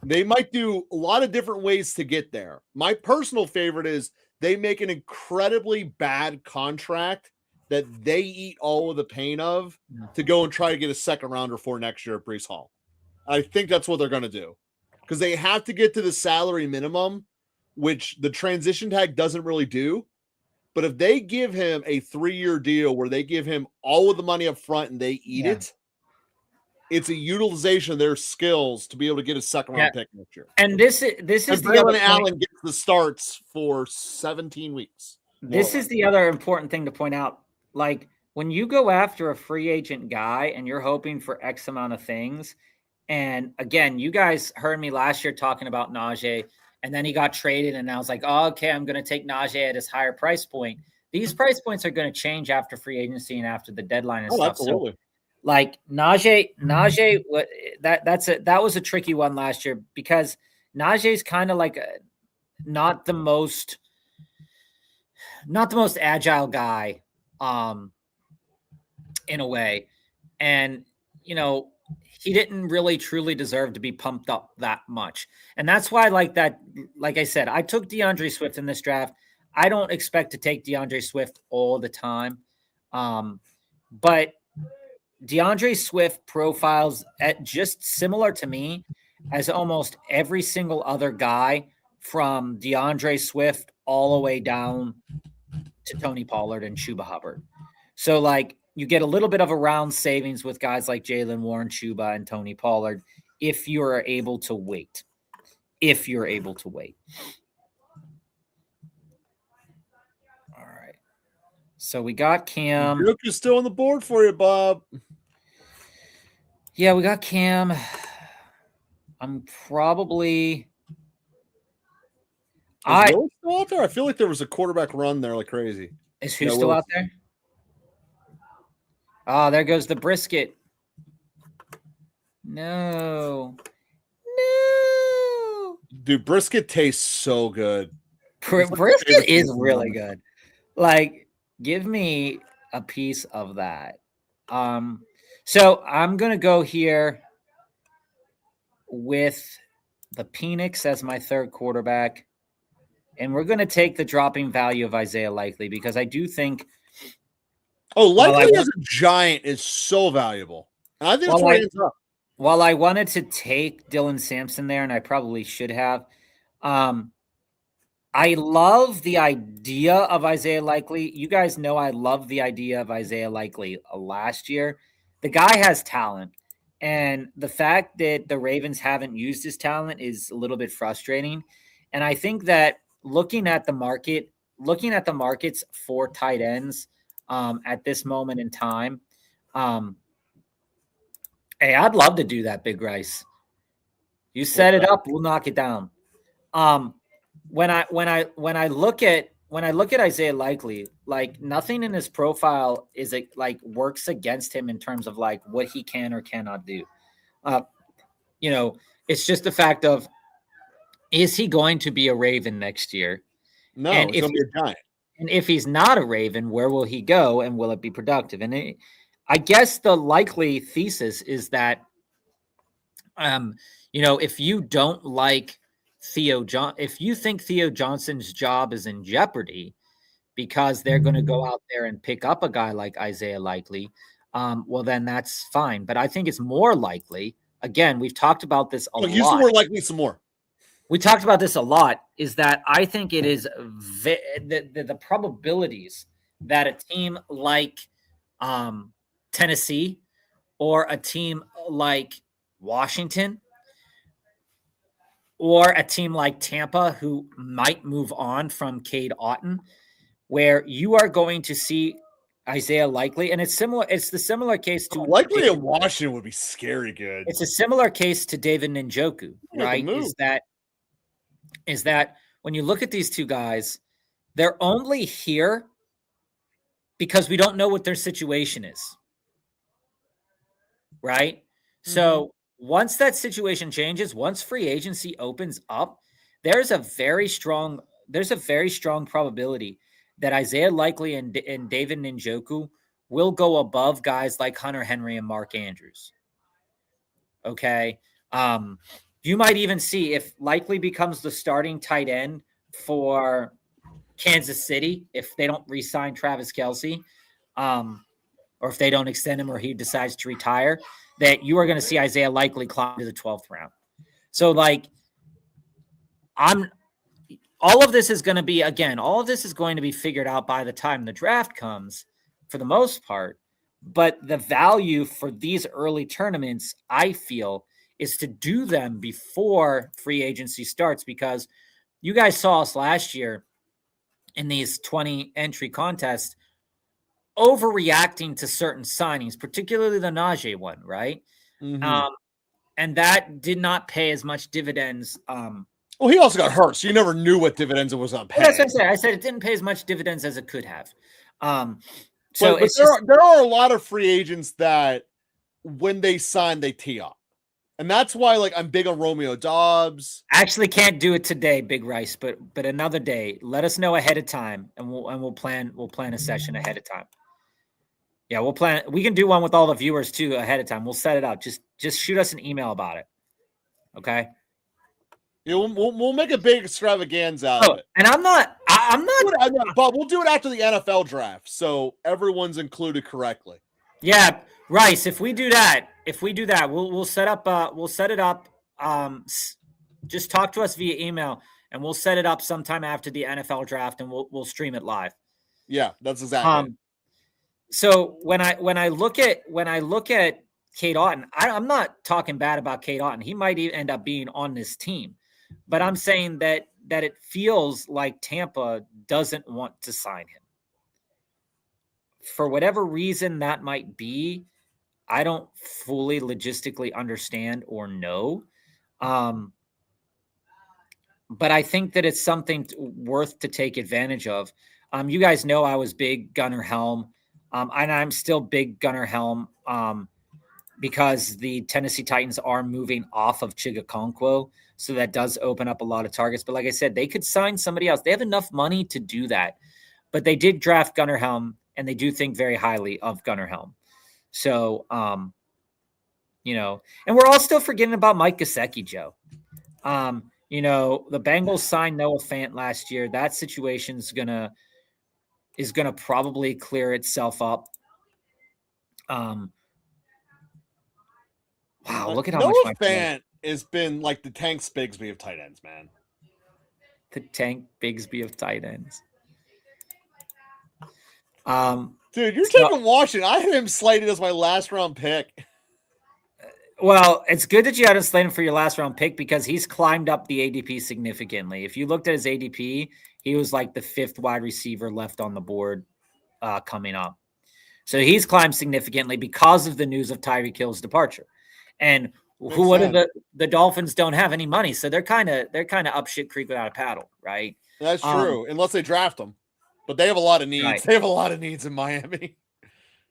They might do a lot of different ways to get there. My personal favorite is they make an incredibly bad contract that they eat all of the pain of to go and try to get a second rounder for next year at Breece Hall. I think that's what they're going to do, because they have to get to the salary minimum, which the transition tag doesn't really do. But if they give him a 3-year deal where they give him all of the money up front and they eat it, it's a utilization of their skills to be able to get a second round pick next year. And this is Braylon Allen gets the starts for 17 weeks. This is the other important thing to point out. Like, when you go after a free agent guy and you're hoping for X amount of things, and again, you guys heard me last year talking about Najee, and then he got traded, and I was like, oh, okay, I'm going to take Najee at his higher price point. These price points are going to change after free agency and after the deadline and stuff. Absolutely. So, like, Najee, that was a tricky one last year, because Najee's kind of like not the most agile guy, in a way, and he didn't really truly deserve to be pumped up that much, and that's why, like I said, I took DeAndre Swift in this draft. I don't expect to take DeAndre Swift all the time, but DeAndre Swift profiles at just similar to me as almost every single other guy, from DeAndre Swift all the way down to Tony Pollard and Chuba Hubbard. So, like, you get a little bit of a round savings with guys like Jalen Warren, Chuba, and Tony Pollard if you're able to wait. All right. So we got Cam. Joker's still on the board for you, Bob. Yeah, we got Cam. I'm probably. Is Will still out there? I feel like there was a quarterback run there like crazy. Is who still out there? Oh, there goes the brisket. No. Dude, brisket tastes so good. Brisket is really good. Like, give me a piece of that. So I'm gonna go here with the Penix as my third quarterback, and we're gonna take the dropping value of Isaiah Likely because I do think. Oh, Likely as a Giant is so valuable, and I think that's where he ends up. While I wanted to take Dylan Sampson there, and I probably should have, I love the idea of Isaiah Likely. You guys know I love the idea of Isaiah Likely last year. The guy has talent, and the fact that the Ravens haven't used his talent is a little bit frustrating. And I think that looking at the markets for tight ends at this moment in time, hey, I'd love to do that, Big Rice. You set it up, we'll knock it down. When I look at Isaiah Likely, like nothing in his profile is like works against him in terms of like what he can or cannot do. It's just the fact of, is he going to be a Raven next year? No, and he's going to be a Giant. And if he's not a Raven, where will he go and will it be productive? And I guess the likely thesis is that, if you don't like if you think Theo Johnson's job is in jeopardy because they're going to go out there and pick up a guy like Isaiah Likely, well, then that's fine. But I think it's more likely, again, we've talked about this a lot. Use more likely some more. We talked about this a lot, is that I think it is the probabilities that a team like Tennessee or a team like Washington or a team like Tampa who might move on from Cade Otton, where you are going to see Isaiah Likely, and it's similar. It's the similar case to Likely in Washington would be scary good. It's a similar case to David Njoku, right? Is that when you look at these two guys, they're only here because we don't know what their situation is, right? Mm-hmm. So once that situation changes, once free agency opens up, there's a very strong probability that Isaiah Likely and David Njoku will go above guys like Hunter Henry and Mark Andrews. Okay. You might even see if Likely becomes the starting tight end for Kansas City, if they don't re-sign Travis Kelce, or if they don't extend him or he decides to retire, that you are going to see Isaiah Likely climb to the 12th round. So all of this is going to be figured out by the time the draft comes for the most part. But the value for these early tournaments, I feel, is to do them before free agency starts, because you guys saw us last year in these 20 entry contests overreacting to certain signings, particularly the Najee one, right? Mm-hmm. And that did not pay as much dividends. Well, he also got hurt, so you never knew what dividends it was on paying. That's what I said. I said it didn't pay as much dividends as it could have. So there are a lot of free agents that when they sign, they tee up. And that's why, I'm big on Romeo Dobbs. Actually, can't do it today, Big Rice, but another day. Let us know ahead of time, and we'll plan a session ahead of time. Yeah, we'll plan. We can do one with all the viewers too ahead of time. We'll set it up. Just shoot us an email about it. Okay. Yeah, we'll make a big extravaganza out of it. And I'm not. But we'll do it after the NFL draft, so everyone's included correctly. Yeah, Rice. If we do that, we'll set up. We'll set it up. Just talk to us via email, and we'll set it up sometime after the NFL draft, and we'll stream it live. Yeah, that's exactly. So when I look at Cade Otton, I'm not talking bad about Cade Otton. He might end up being on this team, but I'm saying that it feels like Tampa doesn't want to sign him. for whatever reason that might be, I don't fully logistically understand or know. But I think that it's something worth to take advantage of. You guys know I was big Gunnar Helm, and I'm still big Gunnar Helm because the Tennessee Titans are moving off of Chigakonkwo, so that does open up a lot of targets. But like I said, they could sign somebody else. They have enough money to do that. But they did draft Gunnar Helm, and they do think very highly of Gunnar Helm. So, and we're all still forgetting about Mike Gesicki, Joe. The Bengals signed Noah Fant last year. That situation is gonna probably clear itself up. Wow, look at how Noah much Fant has been like the Tank Bigsby of tight ends, man. The Tank Bigsby of tight ends. Dude, you're taking Washington. I had him slated as my last round pick. Well, it's good that you had him slated for your last round pick because he's climbed up the ADP significantly. If you looked at his ADP, he was like the 5th wide receiver left on the board coming up. So he's climbed significantly because of the news of Tyreek Hill's departure. And what are the Dolphins don't have any money, so they're kind of up shit creek without a paddle, right? That's true, unless they draft them. But they have a lot of needs. Right. They have a lot of needs in Miami.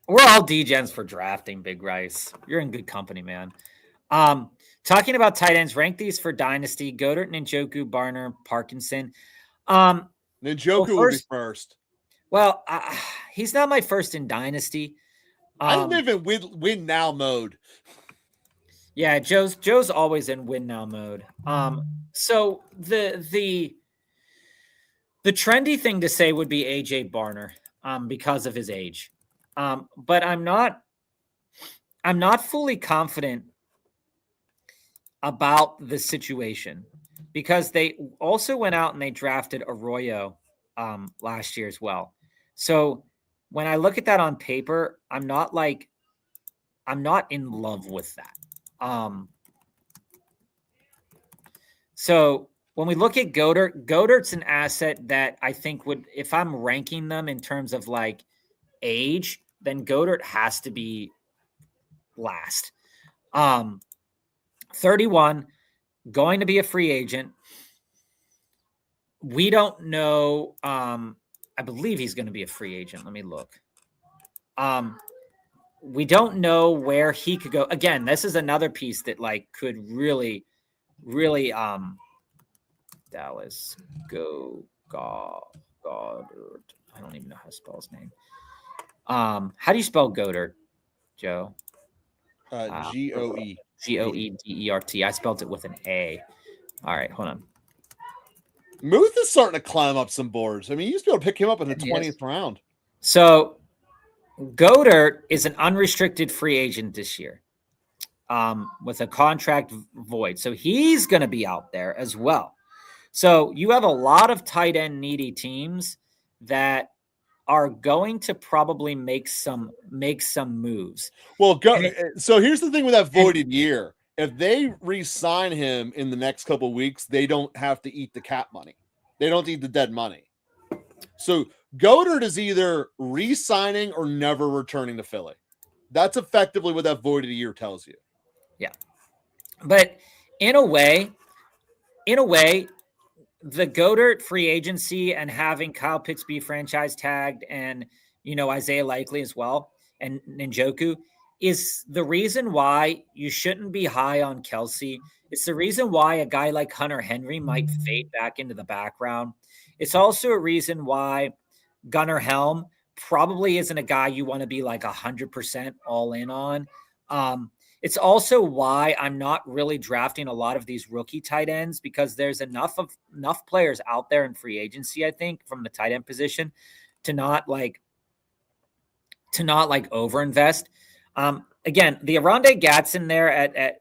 We're all degens for drafting, Big Rice. You're in good company, man. Talking about tight ends, rank these for Dynasty: Goddard, Njoku, Barner, Parkinson. Njoku will be first. Well, he's not my first in Dynasty. I live in win now mode. Yeah, Joe's always in win now mode. So the trendy thing to say would be AJ Barner, because of his age. But I'm not fully confident about the situation because they also went out and they drafted Arroyo last year as well. So when I look at that on paper, I'm not in love with that. So when we look at Goddard's an asset that I think would, if I'm ranking them in terms of like age, then Goddard has to be last. 31, going to be a free agent. We don't know. I believe he's going to be a free agent. Let me look. We don't know where he could go. Again, this is another piece that like could really, really Dallas Goddard. I don't even know how to spell his name. How do you spell Goddard, Joe? Goe. Goedert. I spelled it with an A. All right, hold on. Muth is starting to climb up some boards. I mean, you used to be able to pick him up in the 20th round. So Goddard is an unrestricted free agent this year with a contract void. So he's going to be out there as well. So you have a lot of tight end needy teams that are going to probably make some moves. Well, so here's the thing with that voided year. If they re-sign him in the next couple of weeks, they don't have to eat the cap money. They don't eat the dead money. So Goddard is either re-signing or never returning to Philly. That's effectively what that voided year tells you. Yeah. But in a way, the Goddard free agency and having Kyle Pitts be franchise tagged and, Isaiah Likely as well and Njoku is the reason why you shouldn't be high on Kelsey. It's the reason why a guy like Hunter Henry might fade back into the background. It's also a reason why Gunnar Helm probably isn't a guy you want to be like 100% all in on. It's also why I'm not really drafting a lot of these rookie tight ends because there's enough players out there in free agency, I think, from the tight end position to not overinvest. Again, the Arondé Gatson there at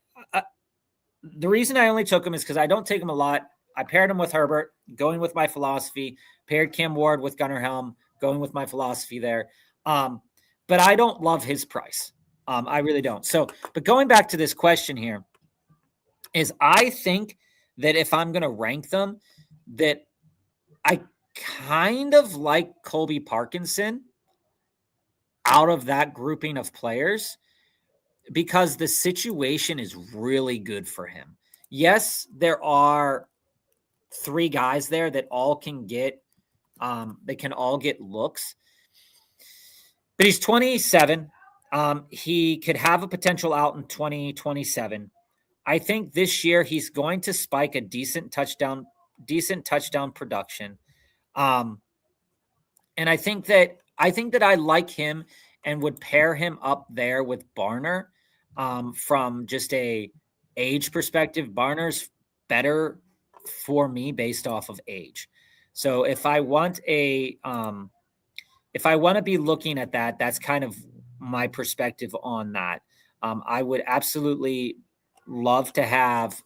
the reason I only took him is because I don't take him a lot. I paired him with Herbert, going with my philosophy, paired Cam Ward with Gunnar Helm, going with my philosophy there. But I don't love his price. I really don't. So, but going back to this question here is I think that if I'm going to rank them, that I kind of like Colby Parkinson out of that grouping of players because the situation is really good for him. Yes, there are 3 guys there that all can get they can all get looks. But he's 27. He could have a potential out in 2027. I think this year he's going to spike a decent touchdown production. And I think that I like him and would pair him up there with Barner. From just a age perspective, Barner's better for me based off of age. So if I want to be looking at that, that's kind of my perspective on that. I would absolutely love to have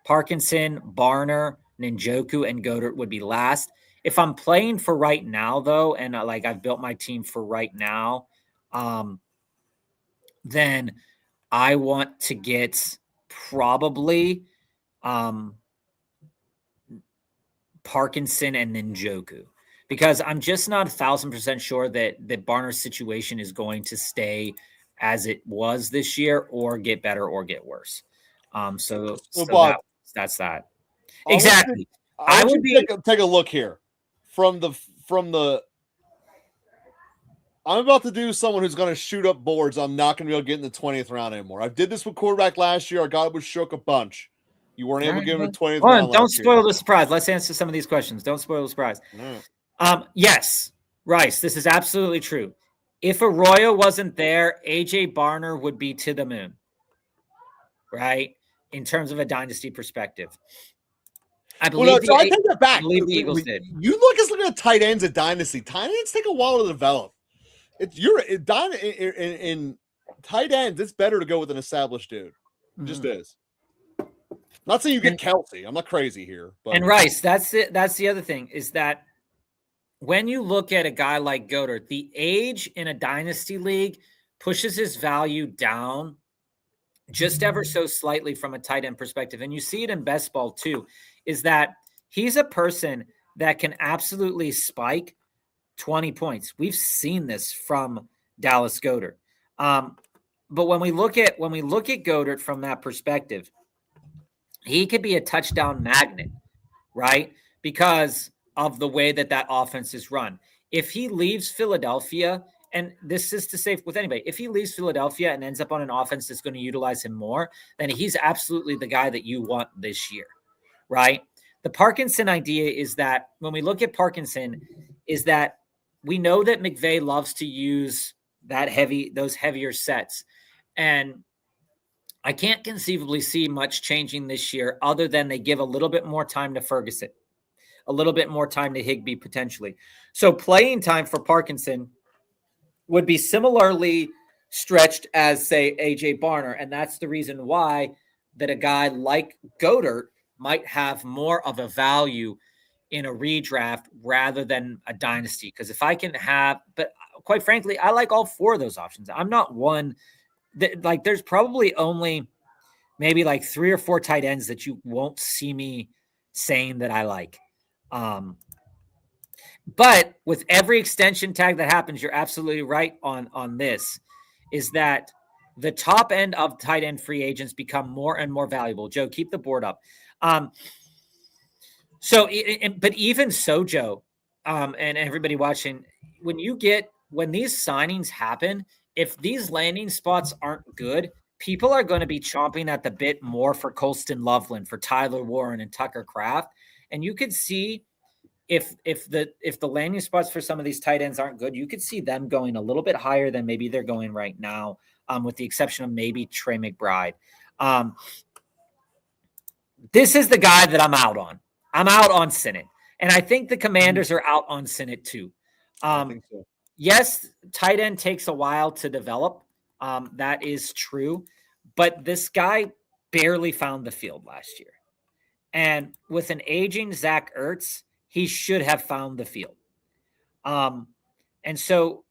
Parkinson, Barner, Njoku, and Goddard would be last. If I'm playing for right now, though, and I've built my team for right now, then I want to get probably Parkinson and Njoku because I'm just not 1,000% sure that Barner's situation is going to stay as it was this year or get better or get worse. So Bob, that's that. Exactly. I would take a look here from the. I'm about to do someone who's going to shoot up boards. I'm not going to be able to get in the 20th round anymore. I did this with quarterback last year. Our guy was shook a bunch. You weren't able to give him the 20th round. Don't spoil the surprise. Let's answer some of these questions. Don't spoil the surprise. Yes, Rice, this is absolutely true. If Arroyo wasn't there, AJ Barner would be to the moon, right? In terms of a dynasty perspective. I believe I take that back. I believe the Eagles did. You looking at tight ends at dynasty. Tight ends take a while to develop. In tight ends, it's better to go with an established dude. It just is. Not saying you get Kelsey. I'm not crazy here. But. And Rice, that's it. That's the other thing is that when you look at a guy like Goddard, the age in a dynasty league pushes his value down just ever so slightly from a tight end perspective. And you see it in best ball too, is that he's a person that can absolutely spike 20 points. We've seen this from Dallas Goedert. But when we look at Goedert from that perspective, he could be a touchdown magnet, right? Because of the way that offense is run. If he leaves Philadelphia, and this is to say with anybody, if he leaves Philadelphia and ends up on an offense that's going to utilize him more, then he's absolutely the guy that you want this year, right? The Parkinson idea is that when we look at Parkinson, is that we know that McVay loves to use those heavier sets. And I can't conceivably see much changing this year other than they give a little bit more time to Ferguson, a little bit more time to Higbee potentially. So playing time for Parkinson would be similarly stretched as, say, AJ Barner. And that's the reason why that a guy like Goddard might have more of a value in a redraft rather than a dynasty. Because if I can but quite frankly, I like all 4 of those options. I'm not one that, there's probably only maybe 3 or 4 tight ends that you won't see me saying that I like. But with every extension tag that happens, you're absolutely right on this, is that the top end of tight end free agents become more and more valuable. Joe, keep the board up. But even so, Joe, and everybody watching, when these signings happen, if these landing spots aren't good, people are going to be chomping at the bit more for Colston Loveland, for Tyler Warren and Tucker Kraft. And you could see if the landing spots for some of these tight ends aren't good, you could see them going a little bit higher than maybe they're going right now, with the exception of maybe Trey McBride. This is the guy that I'm out on. I'm out on Sinnott. And I think the Commanders are out on Sinnott too. I think so. Yes, tight end takes a while to develop. That is true. But this guy barely found the field last year. And with an aging Zach Ertz, he should have found the field. And so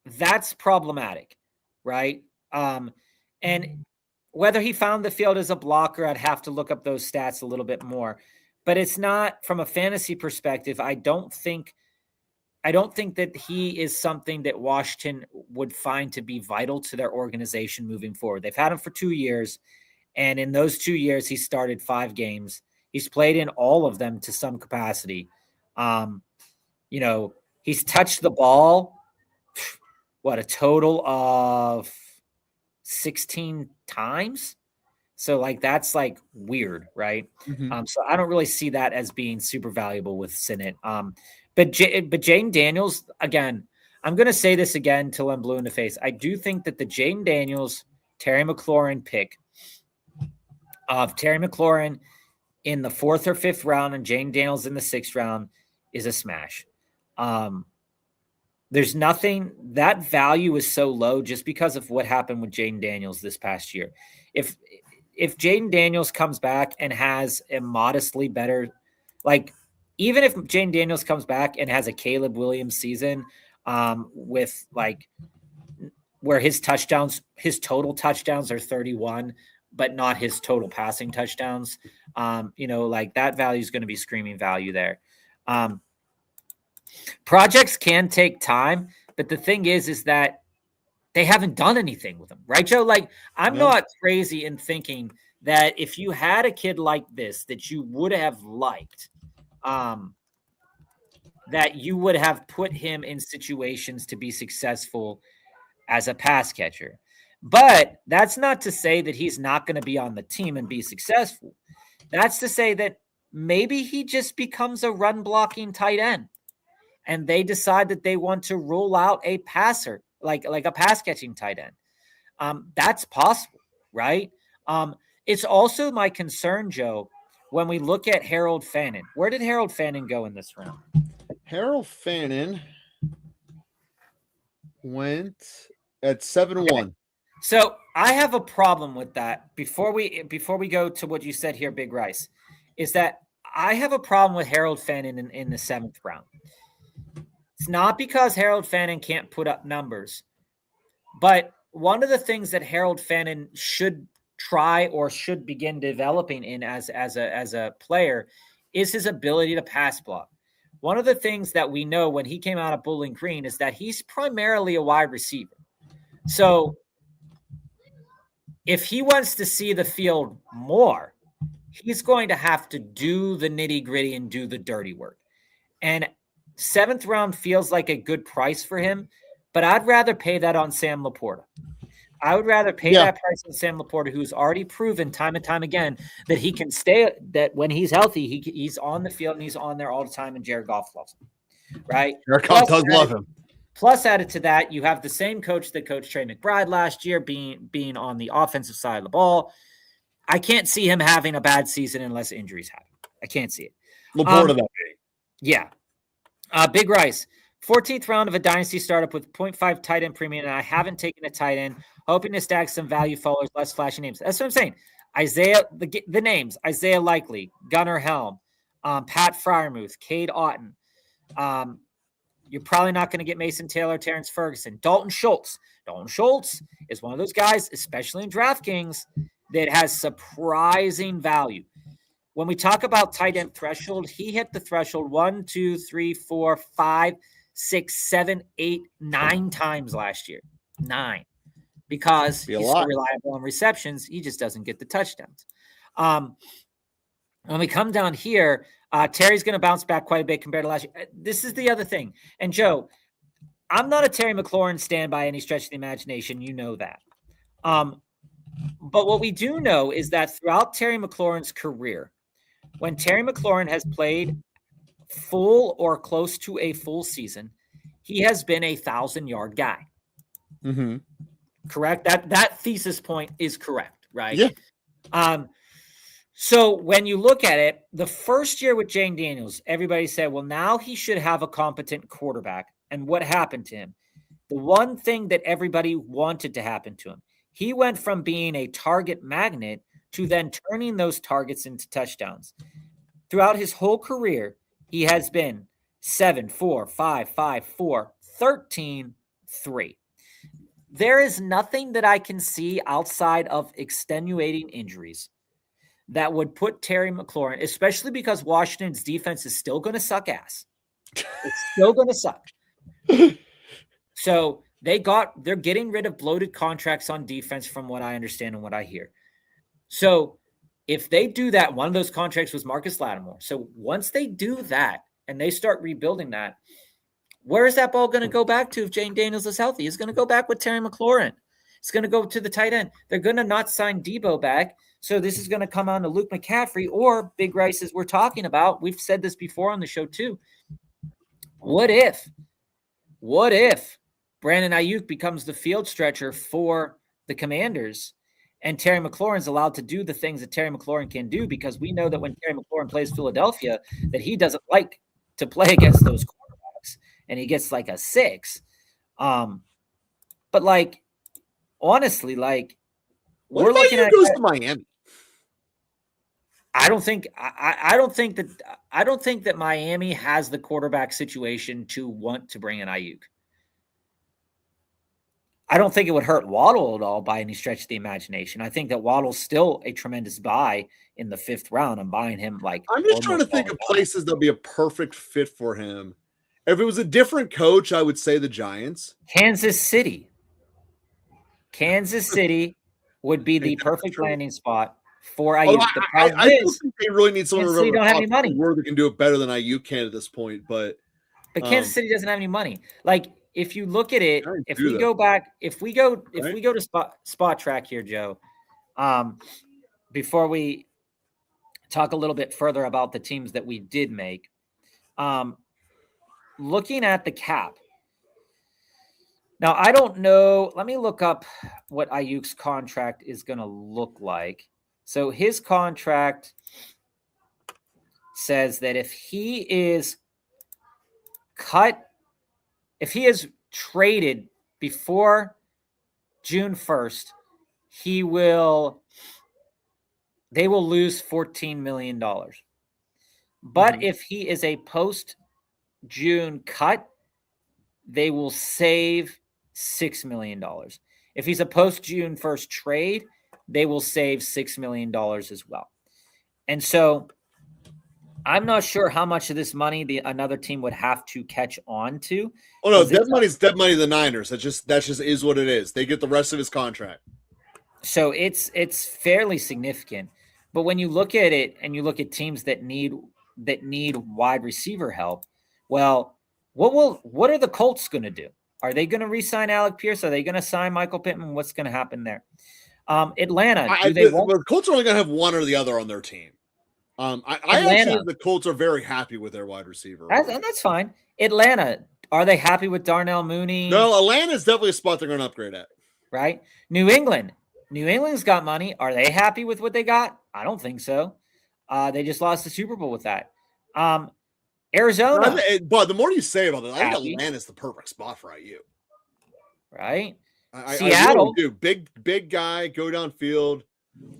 that's problematic, right? And whether he found the field as a blocker, I'd have to look up those stats a little bit more. But it's not, from a fantasy perspective, I don't think I don't think that he is something that Washington would find to be vital to their organization moving forward. They've had him for 2 years, and in those 2 years, he started 5 games. He's played in all of them to some capacity. He's touched the ball, a total of 16 times? So that's weird, right? So I don't really see that as being super valuable with Sinnott. But Jaden Daniels, again, I'm going to say this again till I'm blue in the face. I do think that the Jaden Daniels, Terry McLaurin pick of Terry McLaurin in the 4th or 5th round and Jaden Daniels in the 6th round is a smash. There's nothing, that value is so low just because of what happened with Jaden Daniels this past year. If Jaden Daniels comes back and has a modestly better, even if Jaden Daniels comes back and has a Caleb Williams season, with where his total touchdowns are 31, but not his total passing touchdowns, that value is going to be screaming value there. Projects can take time, but the thing is that they haven't done anything with them, right, Joe? I'm not crazy in thinking that if you had a kid like this that you would have liked, that you would have put him in situations to be successful as a pass catcher. But that's not to say that he's not going to be on the team and be successful. That's to say that maybe he just becomes a run blocking tight end and they decide that they want to roll out a passer, like a pass catching tight end. That's possible, right? It's also my concern, Joe, when we look at Harold Fannin. Where did Harold Fannin go in this round? Harold Fannin went at 7-1. Okay. So I have a problem with that. Before we go to what you said here, Big Rice, is that I have a problem with Harold Fannin in the 7th round. It's not because Harold Fannin can't put up numbers, but one of the things that Harold Fannin should try or should begin developing in as a player is his ability to pass block. One of the things that we know when he came out of Bowling Green is that he's primarily a wide receiver. So if he wants to see the field more, he's going to have to do the nitty-gritty and do the dirty work. And 7th round feels like a good price for him, but I'd rather pay that on Sam Laporta. I would rather pay that price on Sam Laporta, who's already proven time and time again that he can stay, that when he's healthy, he's on the field and he's on there all the time, and Jared Goff loves him, right? Jared Goff does love him. Plus, added to that, you have the same coach that coached Trey McBride last year being on the offensive side of the ball. I can't see him having a bad season unless injuries happen. I can't see it. Laporta that way. Yeah. Big Rice, 14th round of a dynasty startup with 0.5 tight end premium, and I haven't taken a tight end, hoping to stack some value followers, less flashy names. That's what I'm saying. The names, Isaiah Likely, Gunnar Helm, Pat Fryermuth, Cade Otton. You're probably not going to get Mason Taylor, Terrence Ferguson, Dalton Schultz. Dalton Schultz is one of those guys, especially in DraftKings, that has surprising value. When we talk about tight end threshold, he hit the threshold 1, 2, 3, 4, 5, 6, 7, 8, 9 times last year. 9. Because he's so reliable on receptions, he just doesn't get the touchdowns. When we come down here, Terry's going to bounce back quite a bit compared to last year. This is the other thing. And, Joe, I'm not a Terry McLaurin stand by any stretch of the imagination. You know that. But what we do know is that throughout Terry McLaurin's career, when Terry McLaurin has played full or close to a full season, he has been a 1,000-yard guy. Mm-hmm. Correct? That thesis point is correct, right? Yeah. So when you look at it, the first year with Jaden Daniels, everybody said, well, now he should have a competent quarterback. And what happened to him? The one thing that everybody wanted to happen to him, he went from being a target magnet to then turning those targets into touchdowns. Throughout his whole career, he has been 7, 4, 5, 5, 4, 13, 3. There is nothing that I can see outside of extenuating injuries that would put Terry McLaurin, especially because Washington's defense is still going to suck ass. It's still going to suck. So they're getting rid of bloated contracts on defense from what I understand and what I hear. So if they do that, one of those contracts was Marcus Lattimore. So once they do that and they start rebuilding that, where is that ball going to go back to if Jane Daniels is healthy? It's going to go back with Terry McLaurin. It's going to go to the tight end. They're going to not sign Debo back. So this is going to come on to Luke McCaffrey or Big Rice, as we're talking about. We've said this before on the show too. What if Brandon Ayuk becomes the field stretcher for the Commanders and Terry McLaurin's allowed to do the things that Terry McLaurin can do? Because we know that when Terry McLaurin plays Philadelphia, that he doesn't like to play against those quarterbacks, and he gets like a 6. But like, honestly, like, we're looking at goes to Miami. I don't think that Miami has the quarterback situation to want to bring in Ayuk. I don't think it would hurt Waddle at all by any stretch of the imagination. I think that Waddle's still a tremendous buy in the 5th round. I'm buying him like. I'm just trying to think of places that'll be a perfect fit for him. If it was a different coach, I would say the Giants. Kansas City would be the perfect landing spot for Ayuk. I don't think they really need someone who don't have any money. That can do it better than Ayuk can at this point. But Kansas City doesn't have any money. Like, if you look at it, if we go to spot track here, Joe, before we talk a little bit further about the teams that we did make, looking at the cap. Now, I don't know. Let me look up what Ayuk's contract is going to look like. So his contract says that if he is traded before June 1st, they will lose $14 million. But if he is a post-June cut, they will save $6 million. If he's a post-June 1st trade, they will save $6 million as well. And so I'm not sure how much of this money another team would have to catch on to. Oh no, dead money's dead money to the Niners. That just is what it is. They get the rest of his contract. So it's fairly significant. But when you look at it and you look at teams that need wide receiver help, well, what are the Colts going to do? Are they going to re-sign Alec Pierce? Are they going to sign Michael Pittman? What's going to happen there? Atlanta, the Colts are only going to have one or the other on their team. I actually think the Colts are very happy with their wide receiver. And that's fine. Atlanta, are they happy with Darnell Mooney? No, Atlanta is definitely a spot they're going to upgrade at. Right? New England's got money. Are they happy with what they got? I don't think so. They just lost the Super Bowl with that. Arizona. But the more you say about it, I think Atlanta's the perfect spot for IU. Right? Seattle. I really do. Big guy, go downfield.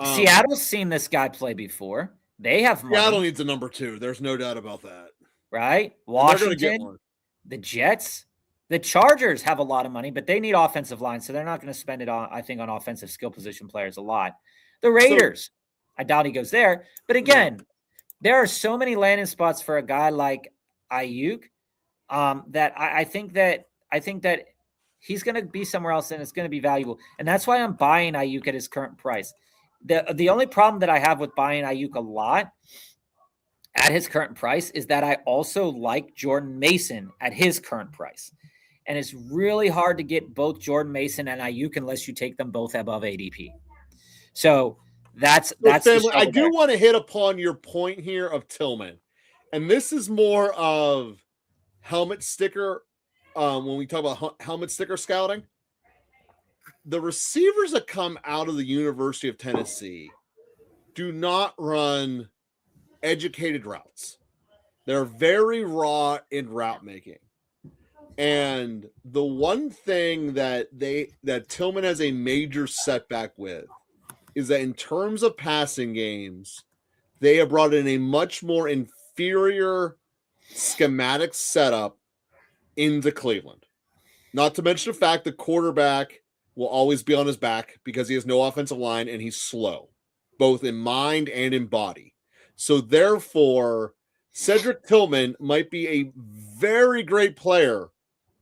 Seattle's seen this guy play before. They have money. Seattle needs a number 2. There's no doubt about that. Right? Washington, the Jets, the Chargers have a lot of money, but they need offensive line, so they're not going to spend it on offensive skill position players a lot. The Raiders, I doubt he goes there. But again, there are so many landing spots for a guy like Ayuk that I think that he's going to be somewhere else and it's going to be valuable. And that's why I'm buying Ayuk at his current price. The only problem that I have with buying Ayuk a lot at his current price is that I also like Jordan Mason at his current price. And it's really hard to get both Jordan Mason and Ayuk unless you take them both above ADP. So that's I do want to hit upon your point here of Tillman. And this is more of helmet sticker when we talk about helmet sticker scouting. The receivers that come out of the University of Tennessee do not run educated routes. They're very raw in route making. And the one thing that Tillman has a major setback with is that in terms of passing games, they have brought in a much more inferior schematic setup into Cleveland. Not to mention the fact the quarterback will always be on his back because he has no offensive line and he's slow, both in mind and in body. So therefore, Cedric Tillman might be a very great player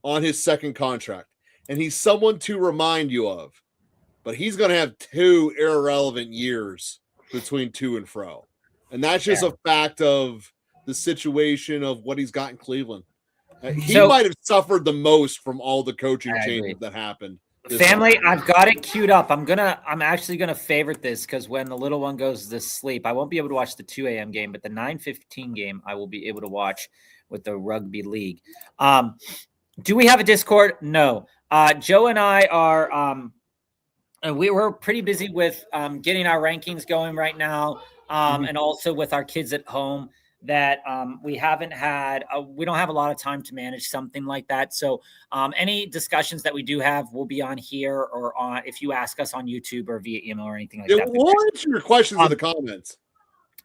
on his second contract, and he's someone to remind you of. But he's going to have 2 irrelevant years between to and fro. And that's just a fact of the situation of what he's got in Cleveland. He might have suffered the most from all the coaching changes that happened. Family, I've got it queued up. I'm actually gonna favorite this because when the little one goes to sleep, I won't be able to watch the 2 a.m. game, but the 9:15 game I will be able to watch with the rugby league. Do we have a Discord? No. Joe and I are we're pretty busy with getting our rankings going right now, and also with our kids at home that we haven't had. We don't have a lot of time to manage something like that. So any discussions that we do have will be on here or on if you ask us on YouTube or via email or anything like that. We'll answer your questions in the comments.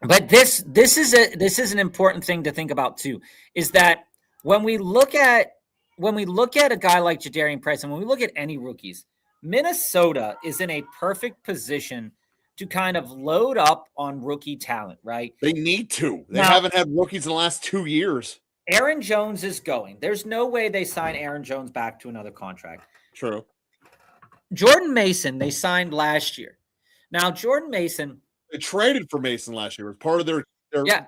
But this is an important thing to think about too, is that when we look at a guy like Jadarian Price and when we look at any rookies, Minnesota is in a perfect position to kind of load up on rookie talent, right? They need to. They haven't had rookies in the last 2 years. Aaron Jones is going. There's no way they sign Aaron Jones back to another contract. True. Jordan Mason, they signed last year. Now, Jordan Mason. They traded for Mason last year as part of their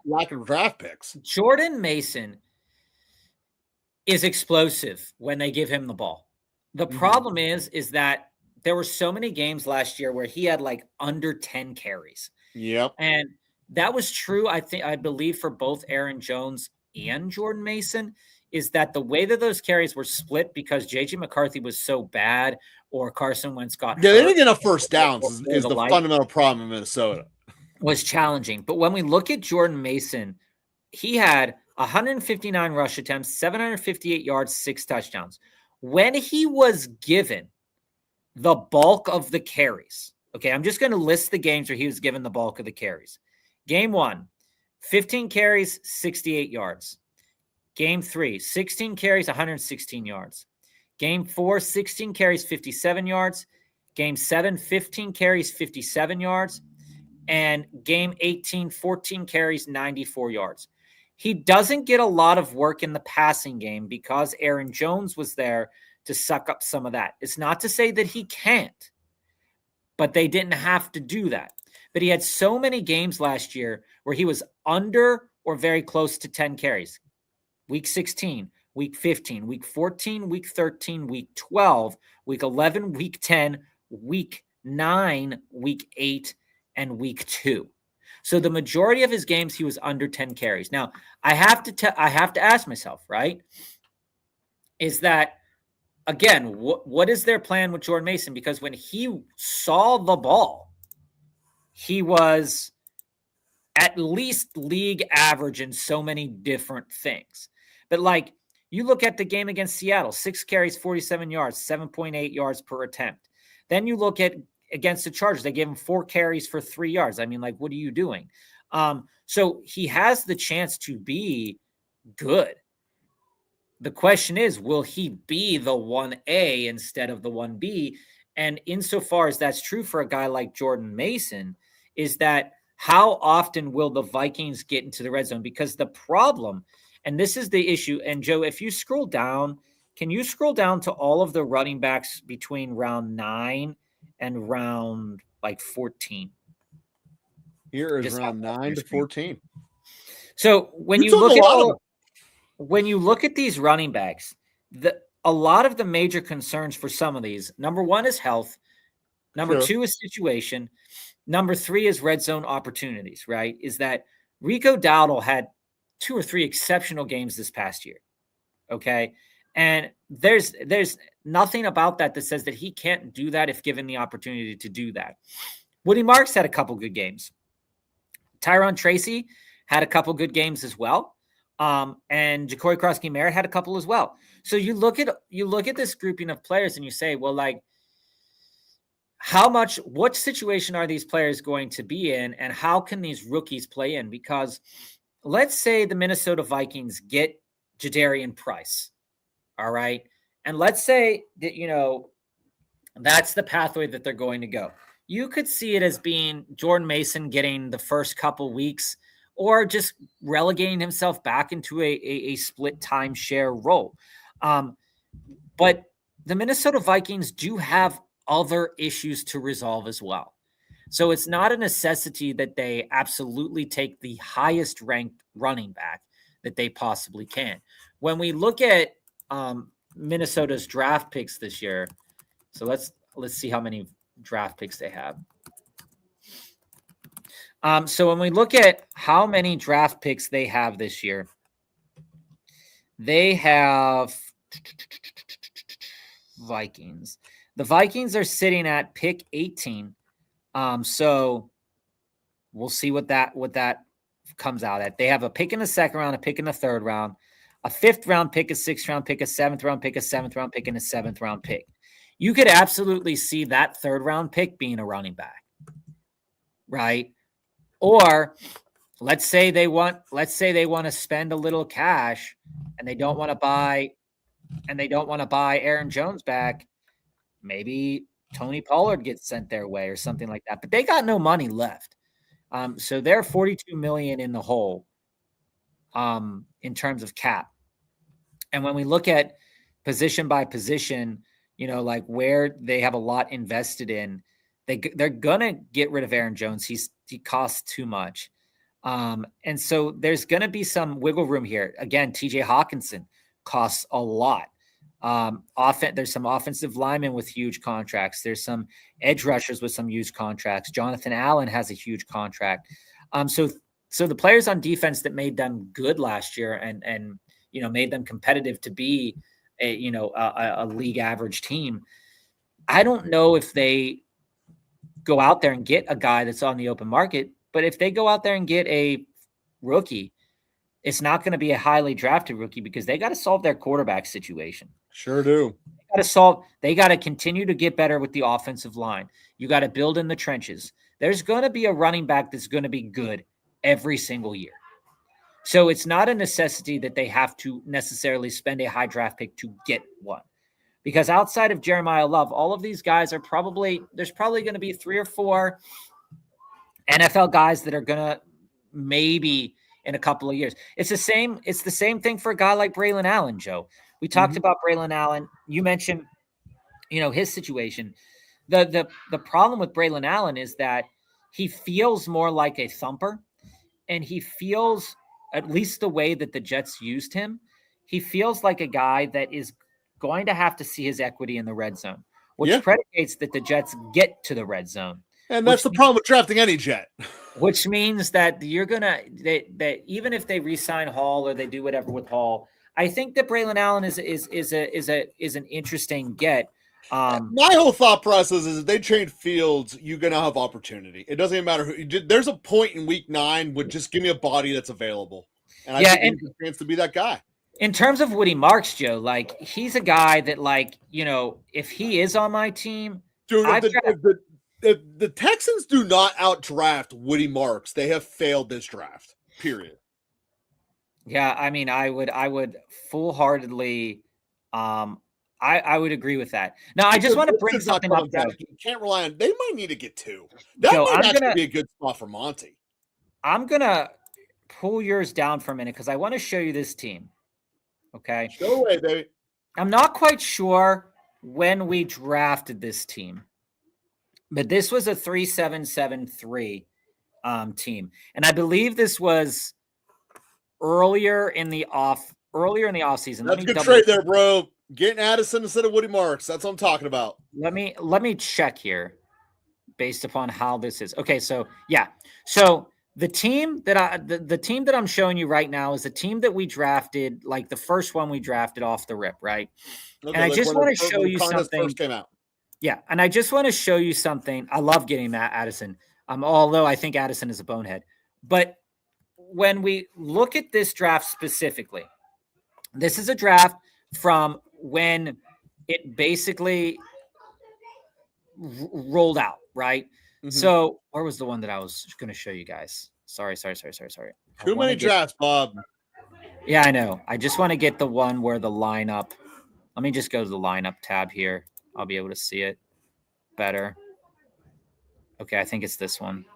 lack of draft picks. Jordan Mason is explosive when they give him the ball. The problem is that there were so many games last year where he had like under 10 carries. Yep. And that was true, I believe, for both Aaron Jones and Jordan Mason, is that the way that those carries were split because J.J. McCarthy was so bad or Carson Wentz got hurt. Yeah, they didn't get enough first downs is the fundamental problem in Minnesota. Was challenging. But when we look at Jordan Mason, he had 159 rush attempts, 758 yards, 6 touchdowns. When he was given the bulk of the carries, okay, I'm just going to list the games where he was given the bulk of the carries. Game 1, 15 carries, 68 yards. Game 3, 16 carries, 116 yards. Game 4, 16 carries, 57 yards. Game 7, 15 carries, 57 yards. And game 18, 14 carries, 94 yards. He doesn't get a lot of work in the passing game because Aaron Jones was there to suck up some of that. It's not to say that he can't, but they didn't have to do that. But he had so many games last year where he was under or very close to 10 carries. Week 16, week 15, week 14, week 13, week 12, week 11, week 10, week 9, week 8, and week 2. So the majority of his games, he was under 10 carries. Now, I have to ask myself, right? Is that, again, what is their plan with Jordan Mason? Because when he saw the ball, he was at least league average in so many different things. But like, you look at the game against Seattle, 6 carries, 47 yards, 7.8 yards per attempt. Then you look at against the Chargers, they gave him 4 carries for 3 yards. I mean, like, what are you doing? So he has the chance to be good. The question is, will he be the 1A instead of the 1B? And insofar as that's true for a guy like Jordan Mason, is that how often will the Vikings get into the red zone? Because the problem, and this is the issue, and Joe, if you scroll down, can you scroll down to all of the running backs between round 9 and round like 14? Here is round 9 to 14. So when you look at these running backs, a lot of the major concerns for some of these, number 1 is health. Number 2 is situation. Number 3 is red zone opportunities, right? Is that Rico Dowdle had 2 or 3 exceptional games this past year. Okay. And there's nothing about that says that he can't do that if given the opportunity to do that. Woody Marks had a couple good games. Tyron Tracy had a couple good games as well. And Ja'Cory Krosky-Merritt had a couple as well. So you look at this grouping of players and you say, well, like, what situation are these players going to be in, and how can these rookies play in? Because let's say the Minnesota Vikings get Jadarian Price. All right. And let's say that, that's the pathway that they're going to go. You could see it as being Jordan Mason getting the first couple weeks or just relegating himself back into a split timeshare role. But the Minnesota Vikings do have other issues to resolve as well. So it's not a necessity that they absolutely take the highest ranked running back that they possibly can. When we look at Minnesota's draft picks this year, so let's see how many draft picks they have. So when we look at how many draft picks they have this year, they have Vikings. The Vikings are sitting at pick 18. So we'll see what that comes out at. They have a pick in the second round, a pick in the third round, a fifth round pick, a sixth round pick, a seventh round pick, a seventh round pick, and a seventh round pick. You could absolutely see that third round pick being a running back, right? Or let's say they want to spend a little cash and they don't want to buy Aaron Jones back. Maybe Tony Pollard gets sent their way or something like that. But they got no money left. So they're $42 million in the hole in terms of cap. And when we look at position by position, like where they have a lot invested in, they're gonna get rid of Aaron Jones. He costs too much. And so there's gonna be some wiggle room here. Again, TJ Hawkinson costs a lot. There's some offensive linemen with huge contracts. There's some edge rushers with some huge contracts. Jonathan Allen has a huge contract. So the players on defense that made them good last year and made them competitive to be a league average team. I don't know if they go out there and get a guy that's on the open market, but if they go out there and get a rookie, it's not going to be a highly drafted rookie because they got to solve their quarterback situation. Sure do. They got to continue to get better with the offensive line. You got to build in the trenches. There's going to be a running back that's going to be good every single year. So it's not a necessity that they have to necessarily spend a high draft pick to get one. Because outside of Jeremiah Love, all of these guys there's probably going to be 3 or 4 NFL guys that are going to maybe in a couple of years. It's the same thing for a guy like Braylon Allen, Joe. We talked about Braylon Allen. You mentioned, his situation. The problem with Braylon Allen is that he feels more like a thumper, and he feels, at least the way that the Jets used him, he feels like a guy that is going to have to see his equity in the red zone, which predicates that the Jets get to the red zone. And that's the problem with drafting any Jet. Which means that that even if they re-sign Hall or they do whatever with Hall, I think that Braylon Allen is an interesting get. My whole thought process is if they trade Fields, you're going to have opportunity. It doesn't even matter who. There's a point in week 9 with just give me a body that's available. And I think he has a chance to be that guy. In terms of Woody Marks, Joe, like he's a guy that if he is on my team, dude, if the Texans do not outdraft Woody Marks, they have failed this draft, period. Yeah, I mean, I would full-heartedly I would agree with that. Now, I just want to bring something up. You can't rely on. They might need to get 2. That might actually be a good spot for Monty. I'm gonna pull yours down for a minute because I want to show you this team. Okay. Show away, baby. I'm not quite sure when we drafted this team, but this was a 3-7-7-3 team, and I believe this was earlier in the off season. That's a good trade there, bro. Getting Addison instead of Woody Marks. That's what I'm talking about. Let me check here based upon how this is. Okay, so yeah. So the team that I'm showing you right now is the team that we drafted, like the first one we drafted off the rip, right? Okay, and I just want to show you something. First came out. Yeah, and I just want to show you something. I love getting Matt Addison. Although I think Addison is a bonehead. But when we look at this draft specifically, this is a draft from when it basically rolled out, right? Mm-hmm. So where was the one that I was going to show you guys? Sorry. Too many drafts, Bob. Yeah, I know. I just want to get the one where the lineup. Let me just go to the lineup tab here. I'll be able to see it better. Okay, I think it's this one.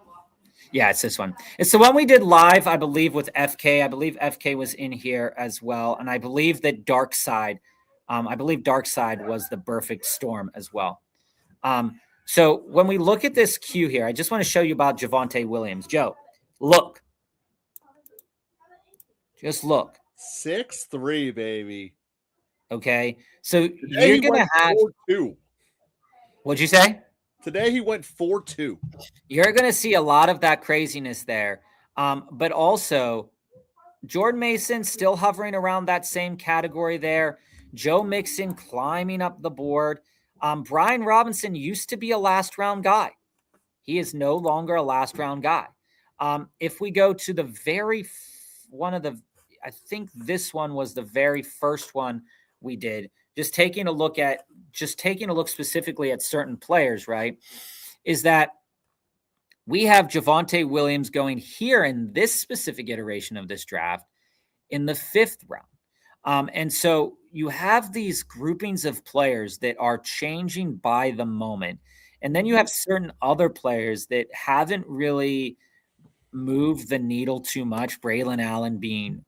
Yeah, it's this one. It's the one we did live, I believe, with FK. I believe FK was in here as well. And I believe that Dark Side I believe Dark Side was the perfect storm as well. So when we look at this queue here, I just want to show you about Javonte Williams. Joe, look. Just look. 6'3", baby. Okay. So Today you're he going to went have. 4-2. What'd you say? Today he went 4-2. You're going to see a lot of that craziness there. But also, Jordan Mason still hovering around that same category there. Joe Mixon climbing up the board. Brian Robinson used to be a last round guy. He is no longer a last round guy. If we go to the I think this one was the very first one we did. Just taking a look specifically at certain players, right? Is that we have Javonte Williams going here in this specific iteration of this draft in the 5th round. And so you have these groupings of players that are changing by the moment. And then you have certain other players that haven't really moved the needle too much, Braylon Allen being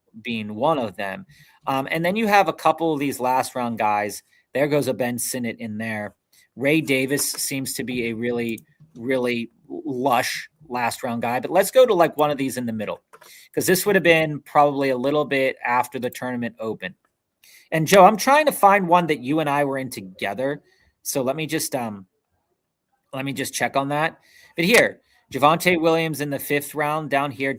one of them. And then you have a couple of these last round guys. There goes a Ben Sinnott in there. Ray Davis seems to be a really, really lush last round guy. But let's go to like one of these in the middle, because this would have been probably a little bit after the tournament open. And Joe, I'm trying to find one that you and I were in together. So let me just check on that. But here, Javonte Williams in the 5th round down here,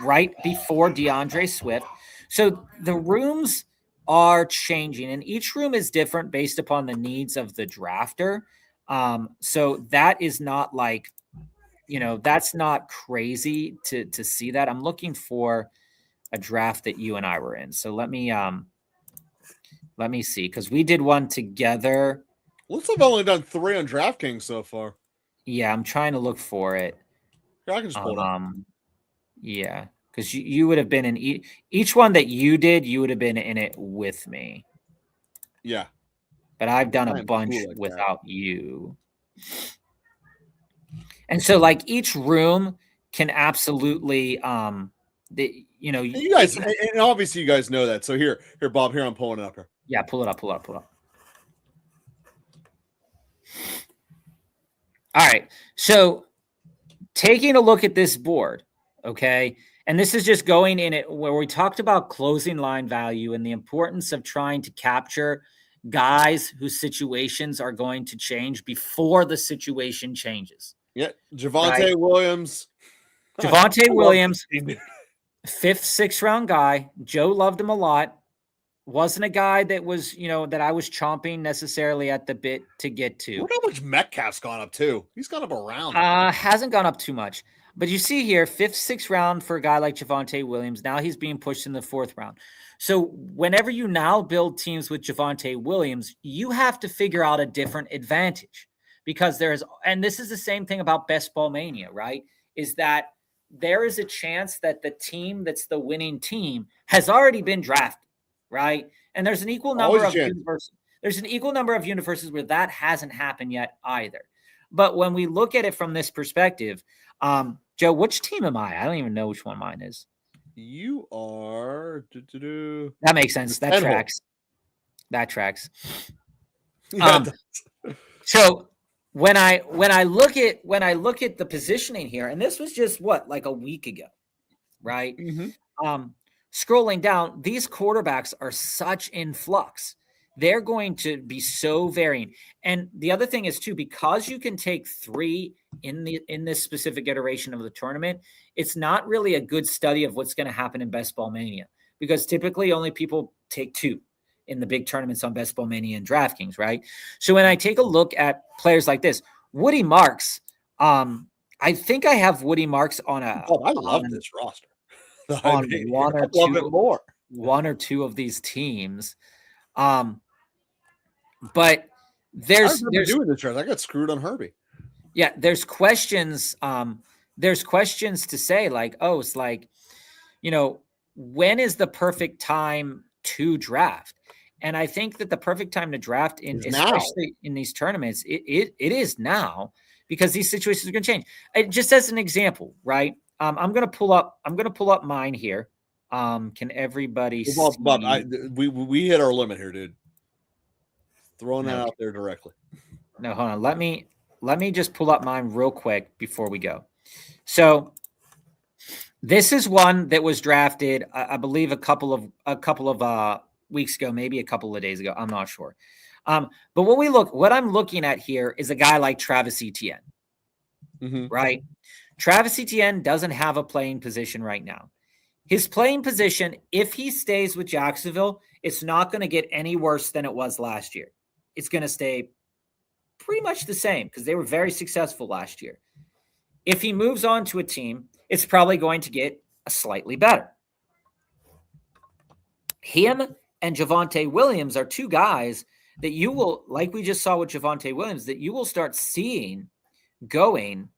right before DeAndre Swift. So the rooms are changing, and each room is different based upon the needs of the drafter. So that is not like, that's not crazy to see that. I'm looking for a draft that you and I were in. So let me see, because we did one together. Looks like I've only done 3 on DraftKings so far. Yeah, I'm trying to look for it. Here, I can just pull it up. Yeah, because you would have been in each one that you did, you would have been in it with me. Yeah. But I've done a bunch without you. And so like each room can absolutely you guys, and obviously you guys know that. So here, Bob, here I'm pulling it up here. Yeah, pull it up. All right. So taking a look at this board, okay, and this is just going in it where we talked about closing line value and the importance of trying to capture guys whose situations are going to change before the situation changes. Yeah, Javonte Williams. Javonte Williams, 5th, 6th round guy. Joe loved him a lot. Wasn't a guy that was, that I was chomping necessarily at the bit to get to. Look how much Metcalf's gone up too. He's gone up around. Hasn't gone up too much. But you see here, 5th, 6th round for a guy like Javonte Williams. Now he's being pushed in the 4th round. So whenever you now build teams with Javonte Williams, you have to figure out a different advantage, because and this is the same thing about Best Ball Mania, right? Is that there is a chance that the team that's the winning team has already been drafted, right? And there's an equal number of universes. There's an equal number of universes where that hasn't happened yet either. But when we look at it from this perspective, Joe, which team am I? I don't even know which one mine is. You are. That makes sense. That tracks. That tracks. So when I look at the positioning here, and this was just like a week ago, right? Mm-hmm. Scrolling down, these quarterbacks are such in flux. They're going to be so varying. And the other thing is too, because you can take 3 in this specific iteration of the tournament, it's not really a good study of what's going to happen in Best Ball Mania, because typically only people take 2 in the big tournaments on Best Ball Mania and DraftKings, right? So when I take a look at players like this, Woody Marks, I think I have Woody Marks on a. Oh, I love this roster. On one or two of these teams. But there's doing this. I got screwed on Herbie. Yeah, there's questions. There's questions to say like, oh, it's like, when is the perfect time to draft? And I think that the perfect time to draft, especially in these tournaments, it is now, because these situations are going to change. Just as an example, right? I'm going to pull up mine here. Can everybody Well, Bob, see? we hit our limit here, dude. Throwing that out there directly. No, hold on. Let me just pull up mine real quick before we go. So this is one that was drafted, I believe, a couple of weeks ago, maybe a couple of days ago. I'm not sure. But what I'm looking at here is a guy like Travis Etienne, right? Travis Etienne doesn't have a playing position right now. His playing position, if he stays with Jacksonville, it's not going to get any worse than it was last year. It's going to stay pretty much the same because they were very successful last year. If he moves on to a team, it's probably going to get slightly better. Him and Javonte Williams are two guys that you will, like we just saw with Javonte Williams, that you will start seeing going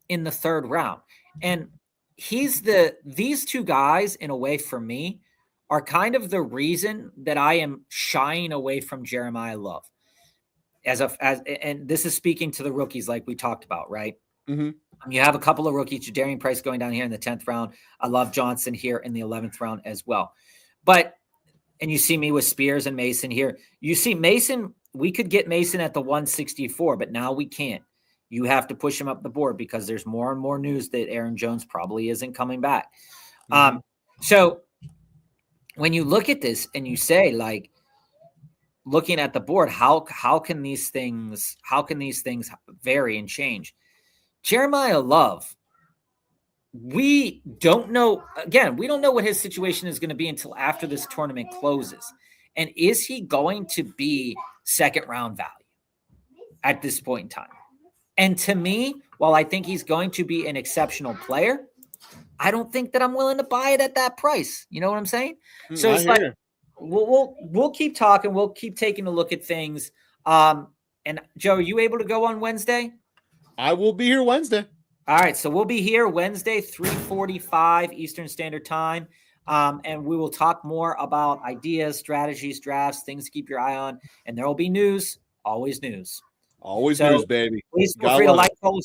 in the third round. And these two guys, in a way, for me, are kind of the reason that I am shying away from Jeremiah Love. And this is speaking to the rookies like we talked about, right? You have a couple of rookies, Jadarian Price going down here in the 10th round. I love Johnson here in the 11th round as well. And you see me with Spears and Mason here. You see Mason, we could get Mason at the 164, but now we can't. You have to push him up the board because there's more and more news that Aaron Jones probably isn't coming back. So when you look at this and you say, like, looking at the board, how can these things vary and change? Jeremiah Love, we don't know. Again, we don't know what his situation is going to be until after this tournament closes. And is he going to be second round value at this point in time? And to me, while I think he's going to be an exceptional player, I don't think that I'm willing to buy it at that price. You know what I'm saying? So it's like, we'll keep talking. We'll keep taking a look at things. And Joe, are you able to go on Wednesday? I will be here Wednesday. All right. So we'll be here Wednesday, 3:45 Eastern Standard Time. And we will talk more about ideas, strategies, drafts, things to keep your eye on. And there will be news, always news. Always news, baby. Please feel free to like, follow,